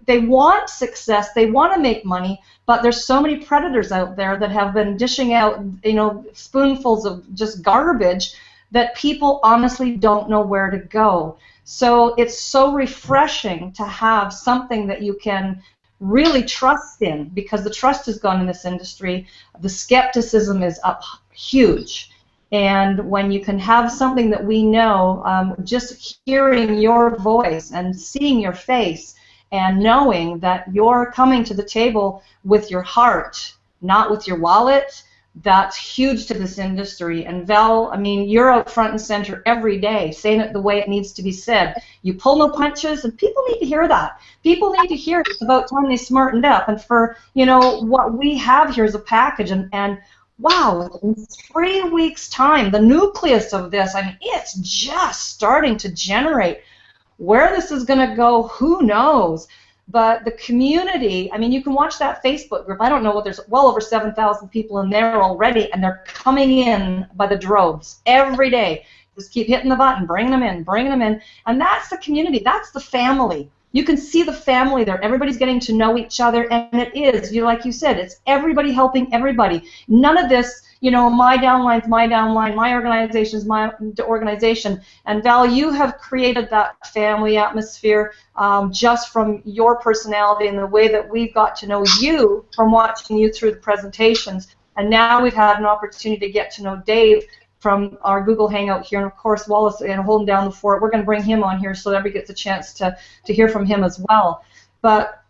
want success. They want to make money, but there's so many predators out there that have been dishing out, you know, spoonfuls of just garbage that people honestly don't know where to go. So it's so refreshing to have something that you can really trust in, because the trust is gone in this industry. The skepticism is up huge. And when you can have something that we know, just hearing your voice and seeing your face and knowing that you're coming to the table with your heart, not with your wallet, that's huge to this industry. And Val, I mean, you're out front and center every day saying it the way it needs to be said. You pull no punches, and people need to hear that. People need to hear it. It's about time they smartened up. And for, you know, what we have here is a package, and wow, in 3 weeks' time, the nucleus of this, I mean, it's just starting to generate. Where this is going to go, who knows? But the community, I mean, you can watch that Facebook group. I don't know what, there's well over 7,000 people in there already, and they're coming in by the droves every day. Just keep hitting the button, bringing them in, and that's the community. That's the family. You can see the family there. Everybody's getting to know each other, and it is, like you said, it's everybody helping everybody. None of this, you know, my downline's my downline, my organization's my organization. And Val, you have created that family atmosphere just from your personality and the way that we've got to know you from watching you through the presentations. And now we've had an opportunity to get to know Dave from our Google Hangout here, and of course Wallace, and holding down the fort. We're going to bring him on here so everybody gets a chance to hear from him as well. But,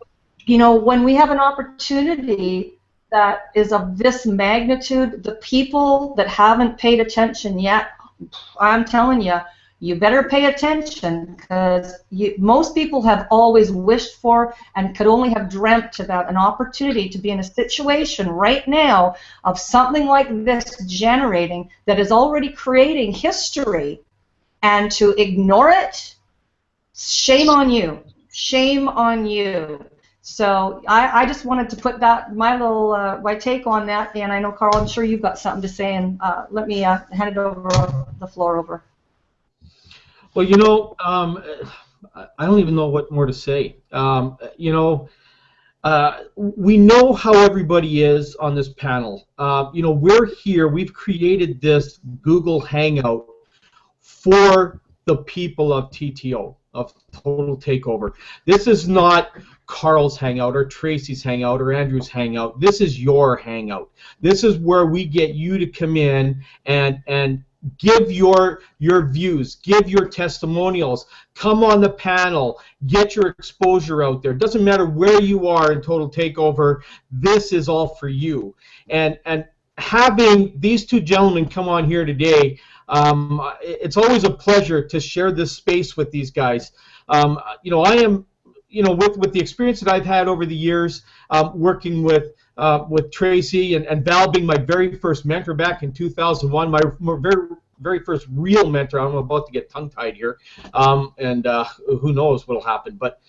you know, when we have an opportunity that is of this magnitude, the people that haven't paid attention yet, I'm telling you, you better pay attention, because most people have always wished for and could only have dreamt about an opportunity to be in a situation right now of something like this generating that is already creating history, and to ignore it, shame on you. Shame on you. So I just wanted to put that, my little my take on that, and I know, Carl, I'm sure you've got something to say, and let me hand it over, the floor over. Well, you know, I don't even know what more to say. You know, we know how everybody is on this panel. You know, we're here. We've created this Google Hangout for the people of TTO, of Total Takeover. This is not Carl's Hangout or Tracy's Hangout or Andrew's Hangout. This is your Hangout. This is where we get you to come in and give your views, give your testimonials, come on the panel, get your exposure out there. It doesn't matter where you are in Total Takeover, this is all for you. And having these two gentlemen come on here today, it's always a pleasure to share this space with these guys. You know, I am, you know, with the experience that I've had over the years, working with Tracy and Val being my very first mentor back in 2001, my very first real mentor. I'm about to get tongue-tied here, and who knows what'll happen. But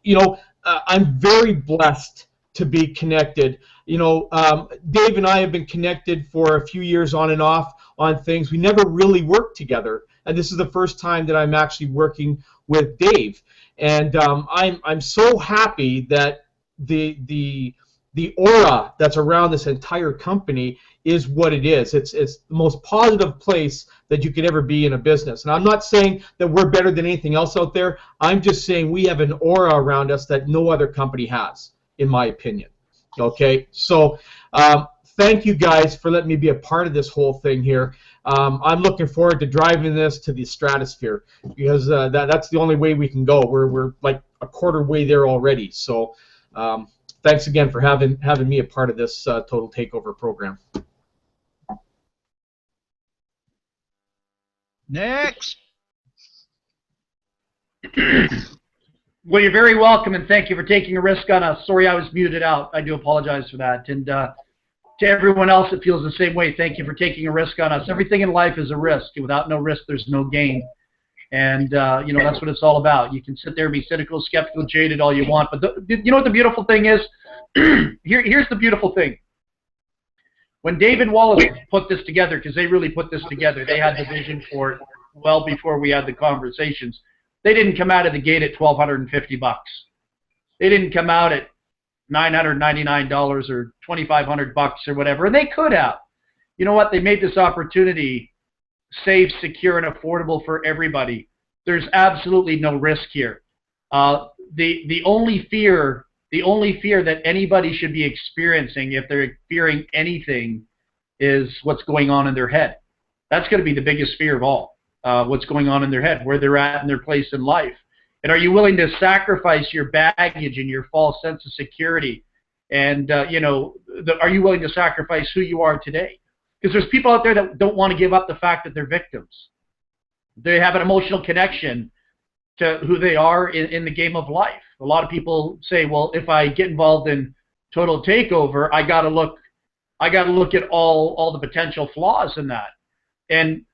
you know, I'm very blessed to be connected. You know, Dave and I have been connected for a few years on and off on things. We never really worked together, and this is the first time that I'm actually working with Dave. And I'm so happy that the the aura that's around this entire company is what it is. It's the most positive place that you could ever be in a business. And I'm not saying that we're better than anything else out there. I'm just saying we have an aura around us that no other company has, in my opinion. Okay, so thank you guys for letting me be a part of this whole thing here. I'm looking forward to driving this to the stratosphere, because that's the only way we can go. We're like a quarter way there already. So thanks again for having me a part of this Total Takeover program. Next. Well, you're very welcome, and thank you for taking a risk on us. Sorry I was muted out. I do apologize for that. And to everyone else that feels the same way, thank you for taking a risk on us. Everything in life is a risk. Without no risk, there's no gain. And, you know, that's what it's all about. You can sit there and be cynical, skeptical, jaded all you want. But you know what the beautiful thing is? Here's the beautiful thing. When Dave and Wallace put this together, because they really put this together, they had the vision for it well before we had the conversations. They didn't come out of the gate at $1,250. They didn't come out at $999 or $2,500 or whatever, and they could have. You know what? They made this opportunity safe, secure, and affordable for everybody. There's absolutely no risk here. The only fear that anybody should be experiencing, if they're fearing anything, is what's going on in their head. That's going to be the biggest fear of all. What's going on in their head, where they're at in their place in life. And are you willing to sacrifice your baggage and your false sense of security? And, you know, are you willing to sacrifice who you are today? Because there's people out there that don't want to give up the fact that they're victims. They have an emotional connection to who they are in the game of life. A lot of people say, well, if I get involved in Total Takeover, I got to look at all the potential flaws in that. And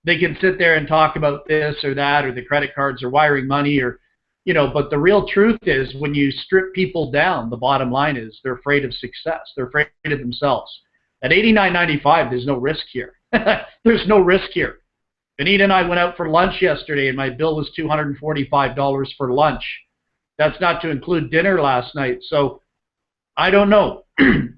they can sit there and talk about this or that, or the credit cards, or wiring money, or, you know, but the real truth is, when you strip people down, the bottom line is they're afraid of success. They're afraid of themselves. At $89.95, there's no risk here. There's no risk here. Benita and I went out for lunch yesterday, and my bill was $245 for lunch. That's not to include dinner last night. So I don't know.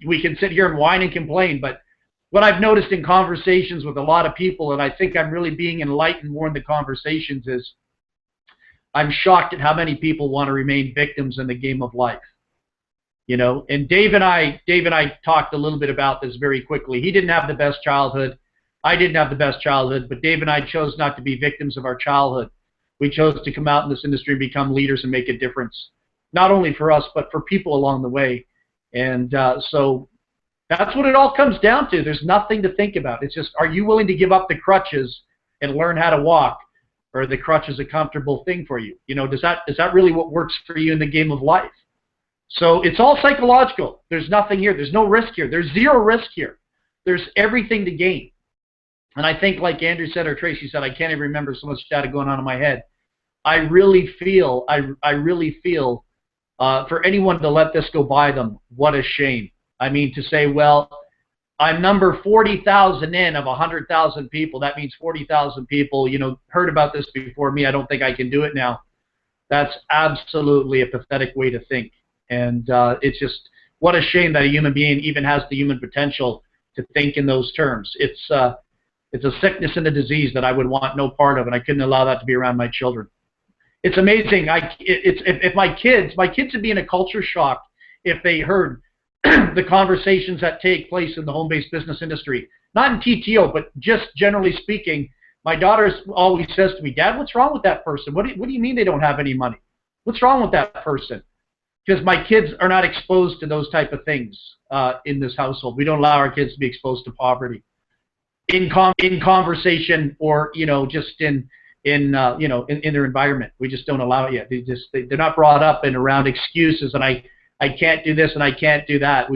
We can sit here and whine and complain, but what I've noticed in conversations with a lot of people, and I think I'm really being enlightened more in the conversations, is I'm shocked at how many people want to remain victims in the game of life. You know, and Dave and I talked a little bit about this very quickly. He didn't have the best childhood. I didn't have the best childhood, but Dave and I chose not to be victims of our childhood. We chose to come out in this industry and become leaders and make a difference, not only for us, but for people along the way. And so that's what it all comes down to. There's nothing to think about. It's just, are you willing to give up the crutches and learn how to walk, or are the crutches a comfortable thing for you? You know, is that really what works for you in the game of life? So it's all psychological. There's nothing here. There's no risk here. There's zero risk here. There's everything to gain. And I think, like Andrew said or Tracy said, I can't even remember, so much data going on in my head. I really feel for anyone to let this go by them, what a shame. I mean, to say, well, I'm number 40,000 in of 100,000 people. That means 40,000 people, you know, heard about this before me. I don't think I can do it now. That's absolutely a pathetic way to think. And it's just, what a shame that a human being even has the human potential to think in those terms. It's a sickness and a disease that I would want no part of, and I couldn't allow that to be around my children. It's amazing. If my kids would be in a culture shock if they heard the conversations that take place in the home-based business industry, not in TTO, but just generally speaking. My daughter always says to me, Dad, what's wrong with that person? What do you mean they don't have any money? What's wrong with that person? Because my kids are not exposed to those type of things in this household. We don't allow our kids to be exposed to poverty in conversation, or, you know, just in their environment. We just don't allow it yet. They're not brought up and around excuses, and I can't do this and I can't do that.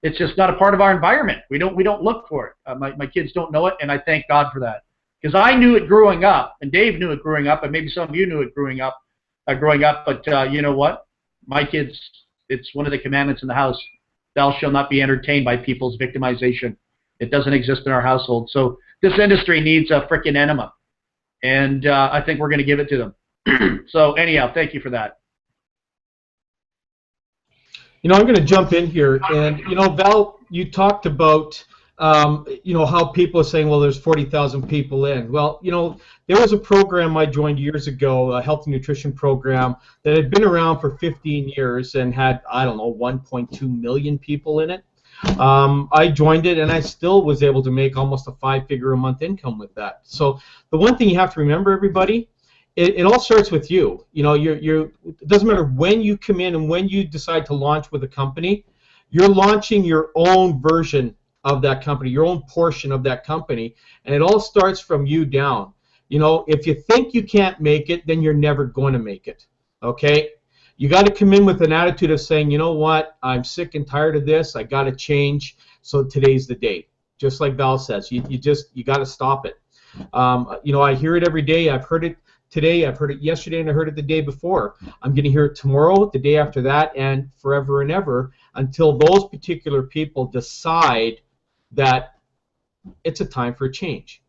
It's just not a part of our environment. We don't look for it. My kids don't know it, and I thank God for that, because I knew it growing up, and Dave knew it growing up, and maybe some of you knew it growing up. But you know what? My kids, it's one of the commandments in the house: thou shalt not be entertained by people's victimization. It doesn't exist in our household. So this industry needs a frickin' enema, and I think we're going to give it to them. So anyhow, thank you for that. You know, I'm going to jump in here, and you know, Val, you talked about you know, how people are saying, well, there's 40,000 people in. Well, you know, there was a program I joined years ago, a health and nutrition program that had been around for 15 years and had, I don't know, 1.2 million people in it. I joined it, and I still was able to make almost a 5-figure a month income with that. So the one thing you have to remember, everybody, it all starts with you. You know, it doesn't matter when you come in and when you decide to launch with a company, you're launching your own version of that company, your own portion of that company, and it all starts from you down. You know, if you think you can't make it, then you're never going to make it. Okay? You got to come in with an attitude of saying, you know what, I'm sick and tired of this. I got to change. So today's the day. Just like Val says, you got to stop it. You know, I hear it every day. I've heard it today, I've heard it yesterday, and I heard it the day before. I'm going to hear it tomorrow, the day after that, and forever and ever until those particular people decide that it's a time for a change.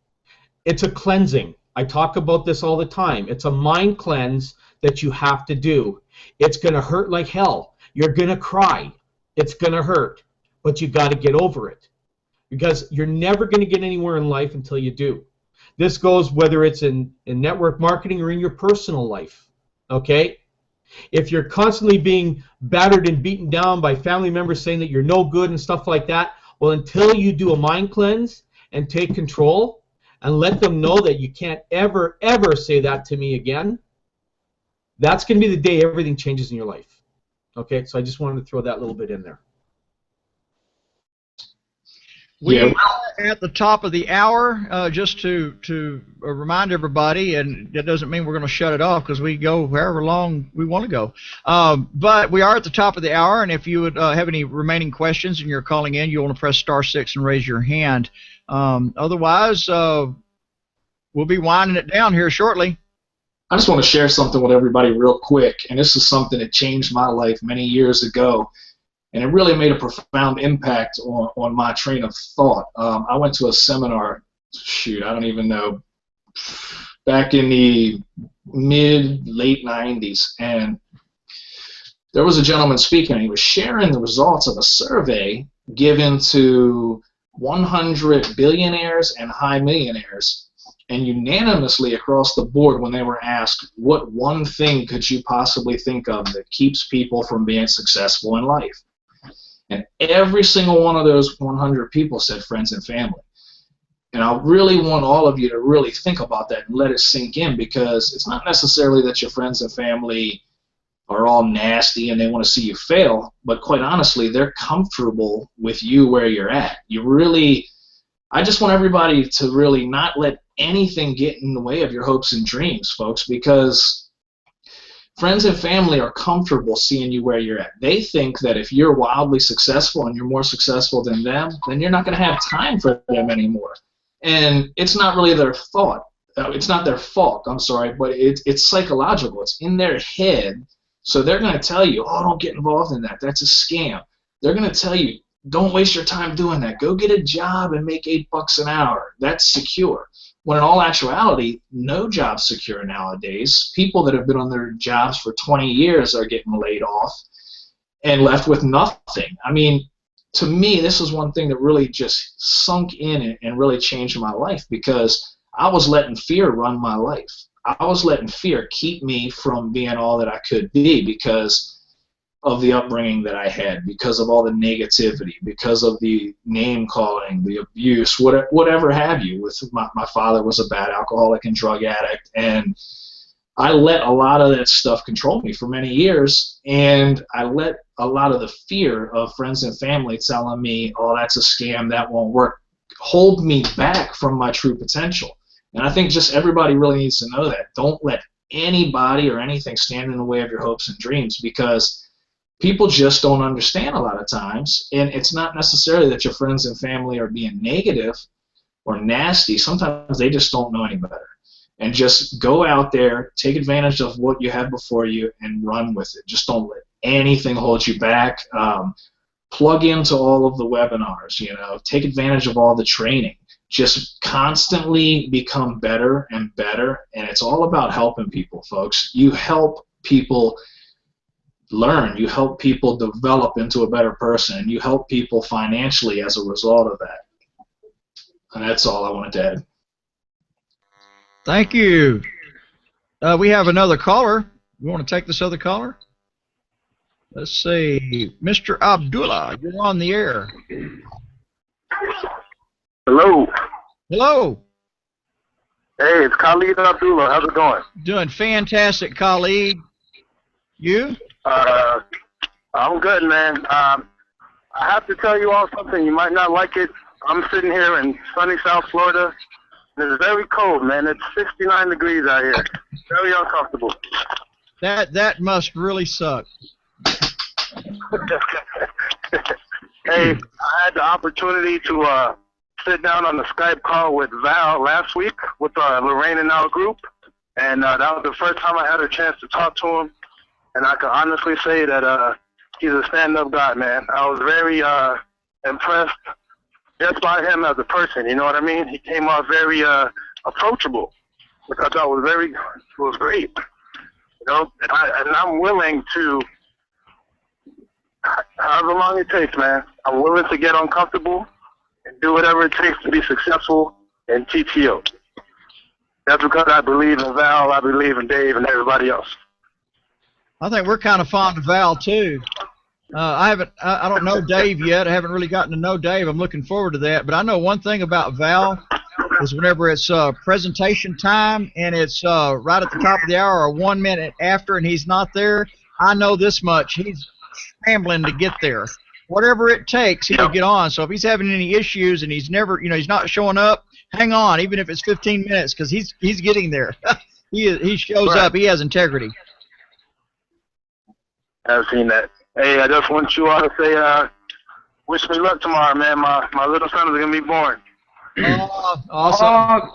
It's a cleansing. I talk about this all the time. It's a mind cleanse that you have to do. It's going to hurt like hell. You're going to cry. It's going to hurt. But you got to get over it. Because you're never going to get anywhere in life until you do. This goes whether it's in network marketing or in your personal life. Okay? If you're constantly being battered and beaten down by family members saying that you're no good and stuff like that, well, until you do a mind cleanse and take control and let them know that you can't ever, ever say that to me again, that's going to be the day everything changes in your life. Okay? So I just wanted to throw that little bit in there. We are at the top of the hour, just to remind everybody, and that doesn't mean we're going to shut it off because we go however long we want to go. But we are at the top of the hour, and if you would have any remaining questions and you're calling in, you want to press *6 and raise your hand. Otherwise, we'll be winding it down here shortly. I just want to share something with everybody real quick, and this is something that changed my life many years ago. And it really made a profound impact on my train of thought. I went to a seminar, I don't even know, back in the late 90s. And there was a gentleman speaking, and he was sharing the results of a survey given to 100 billionaires and high millionaires. And unanimously across the board, when they were asked, what one thing could you possibly think of that keeps people from being successful in life? And every single one of those 100 people said friends and family. And I really want all of you to really think about that and let it sink in, because it's not necessarily that your friends and family are all nasty and they want to see you fail, but quite honestly, they're comfortable with you where you're at. I just want everybody to really not let anything get in the way of your hopes and dreams, folks, because friends and family are comfortable seeing you where you're at. They think that if you're wildly successful and you're more successful than them, then you're not going to have time for them anymore. And it's not really their thought. It's not their fault, I'm sorry, but it's psychological. It's in their head. So they're going to tell you, oh, don't get involved in that. That's a scam. They're going to tell you, don't waste your time doing that. Go get a job and make $8 an hour. That's secure. When in all actuality, no job's secure nowadays. People that have been on their jobs for 20 years are getting laid off and left with nothing. I mean, to me, this is one thing that really just sunk in and really changed my life, because I was letting fear run my life. I was letting fear keep me from being all that I could be because of the upbringing that I had, because of all the negativity, because of the name calling, the abuse, whatever have you. With my father was a bad alcoholic and drug addict, and I let a lot of that stuff control me for many years, and I let a lot of the fear of friends and family telling me, oh, that's a scam, that won't work, hold me back from my true potential. And I think just everybody really needs to know that. Don't let anybody or anything stand in the way of your hopes and dreams, because people just don't understand a lot of times, and it's not necessarily that your friends and family are being negative or nasty. Sometimes they just don't know any better. And just go out there, take advantage of what you have before you, and run with it. Just don't let anything hold you back. Plug into all of the webinars, take advantage of all the training. Just constantly become better and better, and it's all about helping people, folks. You help people learn. You help people develop into a better person, and you help people financially as a result of that. And that's all I wanted to add. Thank you. We have another caller. You want to take this other caller? Let's see. Mr. Abdullah, you're on the air. Hello. Hello. Hey, it's Khalid Abdullah. How's it going? Doing fantastic, Khalid. You? I'm good, man. I have to tell you all something. You might not like it. I'm sitting here in sunny South Florida. And it's very cold, man. It's 69 degrees out here. Very uncomfortable. That must really suck. Hey, I had the opportunity to sit down on the Skype call with Val last week with Lorraine and our group, and that was the first time I had a chance to talk to him, and I can honestly say that he's a stand-up guy, man. I was very impressed just by him as a person, you know what I mean? He came off very approachable, which I thought was great. You know, and I'm willing to, however long it takes, man, I'm willing to get uncomfortable and do whatever it takes to be successful in TTO. That's because I believe in Val, I believe in Dave, and everybody else. I think we're kind of fond of Val too. I don't know Dave yet. I haven't really gotten to know Dave. I'm looking forward to that. But I know one thing about Val is whenever it's presentation time and it's right at the top of the hour or 1 minute after and he's not there, I know this much. He's scrambling to get there. Whatever it takes, he'll get on. So if he's having any issues and he's never, he's not showing up, hang on, even if it's 15 minutes, because he's getting there. he shows up. He has integrity. I've seen that. Hey, I just want you all to say, wish me luck tomorrow, man. My little son is going to be born. Awesome.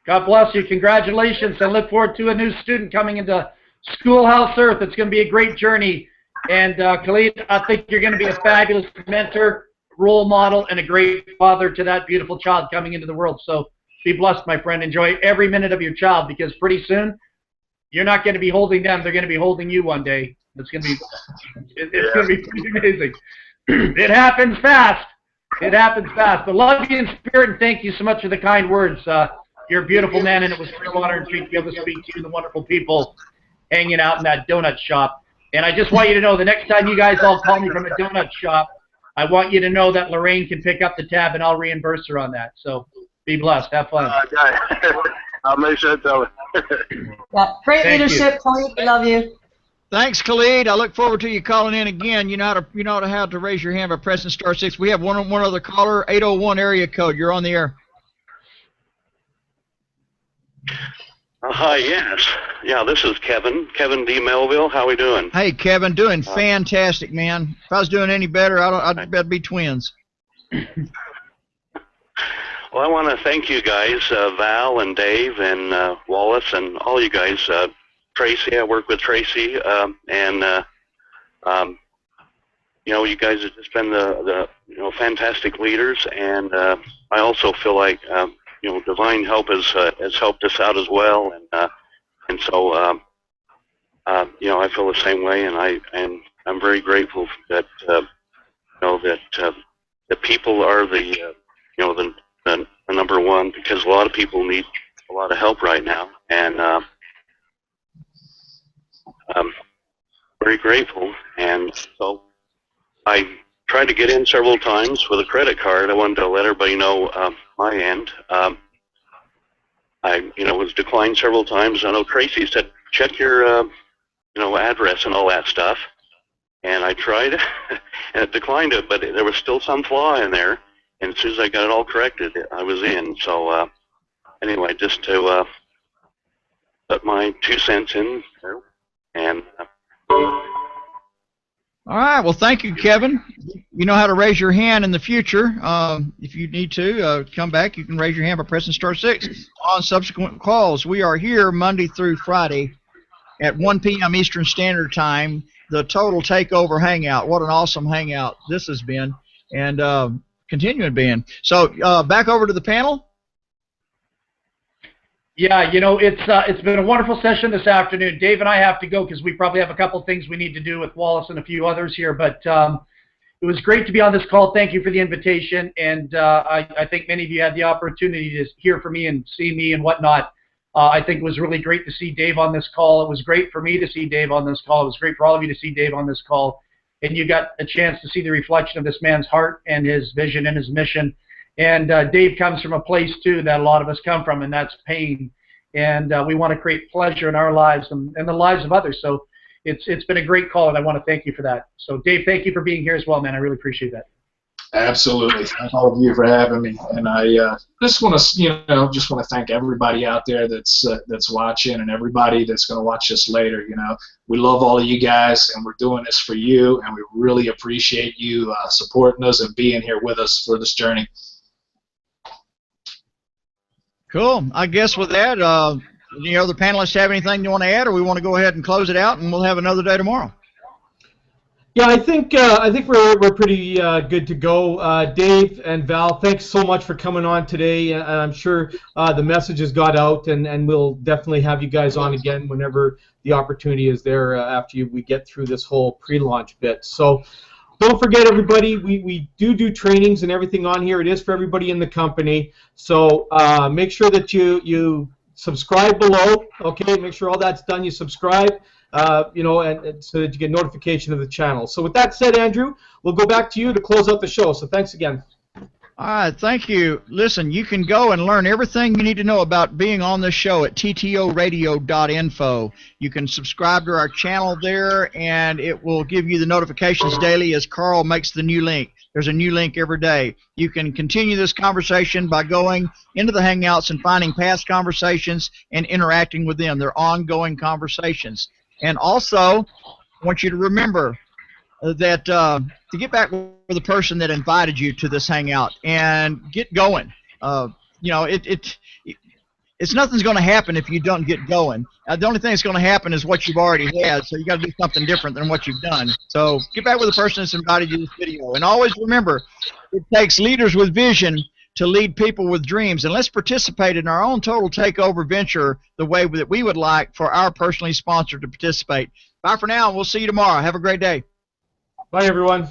God bless you. Congratulations. I look forward to a new student coming into Schoolhouse Earth. It's going to be a great journey. And Khalid, I think you're going to be a fabulous mentor, role model, and a great father to that beautiful child coming into the world. So be blessed, my friend. Enjoy every minute of your child, because pretty soon you're not going to be holding them. They're going to be holding you one day. It's going to be going to be pretty amazing. It happens fast. It happens fast. But love you in spirit, and thank you so much for the kind words. You're a beautiful man, and it was a real honor and treat to be able to speak to you and the wonderful people hanging out in that donut shop. And I just want you to know, the next time you guys all call me from a donut shop, I want you to know that Lorraine can pick up the tab, and I'll reimburse her on that. So be blessed. Have fun. I'll make sure to tell her. Yeah, great leadership, Khalid. We love you. Thanks, Khalid. I look forward to you calling in again. You know how to raise your hand by pressing *6. We have one other caller, 801 area code. You're on the air. Hi, yes. Yeah, this is Kevin. Kevin D. Melville. How we doing? Hey, Kevin. Doing fantastic, man. If I was doing any better, I'd be twins. Well, I want to thank you guys, Val and Dave and Wallace and all you guys. Tracy, I work with Tracy, and you guys have just been the fantastic leaders, and I also feel like divine help has helped us out as well, and so I feel the same way, and I'm very grateful that that people are the number one, because a lot of people need a lot of help right now, and I'm very grateful. And so I tried to get in several times with a credit card. I wanted to let everybody know my end. I was declined several times. I know Tracy said check your address and all that stuff, and I tried and it declined it, but there was still some flaw in there, and as soon as I got it all corrected, I was in. So anyway, just to put my 2 cents in there. And all right. Well, thank you, Kevin. You know how to raise your hand in the future. If you need to come back, you can raise your hand by pressing *6 on subsequent calls. We are here Monday through Friday at 1 p.m. Eastern Standard Time, the Total TakeOver Hangout. What an awesome hangout this has been, and continuing being. So back over to the panel. Yeah, you know, it's been a wonderful session this afternoon. Dave and I have to go because we probably have a couple things we need to do with Wallace and a few others here. But it was great to be on this call. Thank you for the invitation. And I think many of you had the opportunity to hear from me and see me and whatnot. I think it was really great to see Dave on this call. It was great for me to see Dave on this call. It was great for all of you to see Dave on this call. And you got a chance to see the reflection of this man's heart and his vision and his mission. And Dave comes from a place, too, that a lot of us come from, and that's pain. And we want to create pleasure in our lives and the lives of others. So it's been a great call, and I want to thank you for that. So, Dave, thank you for being here as well, man. I really appreciate that. Absolutely. Thank all of you for having me. And I just want to thank everybody out there that's watching and everybody that's going to watch this later. You know, we love all of you guys, and we're doing this for you, and we really appreciate you supporting us and being here with us for this journey. Cool. I guess with that, any other panelists have anything you want to add, or we want to go ahead and close it out, and we'll have another day tomorrow? Yeah, I think we're pretty good to go. Dave and Val, thanks so much for coming on today. And I'm sure the message has got out, and we'll definitely have you guys on again whenever the opportunity is there after we get through this whole pre-launch bit. So don't forget, everybody, we do trainings and everything on here. It is for everybody in the company. So make sure that you subscribe below. Okay, make sure all that's done. You subscribe. You know, and so that you get notification of the channel. So with that said, Andrew, we'll go back to you to close out the show. So thanks again. All right, thank you. Listen, you can go and learn everything you need to know about being on the show at ttoradio.info. You can subscribe to our channel there, and it will give you the notifications daily as Carl makes the new link. There's a new link every day. You can continue this conversation by going into the Hangouts and finding past conversations and interacting with them. They're ongoing conversations. And also, I want you to remember that to get back with the person that invited you to this hangout and get going. You know, it's nothing's going to happen if you don't get going. The only thing that's going to happen is what you've already had, so you got to do something different than what you've done. So get back with the person that's invited you to this video. And always remember, it takes leaders with vision to lead people with dreams, and let's participate in our own Total Takeover venture the way that we would like for our personally sponsored to participate. Bye for now, and we'll see you tomorrow. Have a great day. Bye, everyone.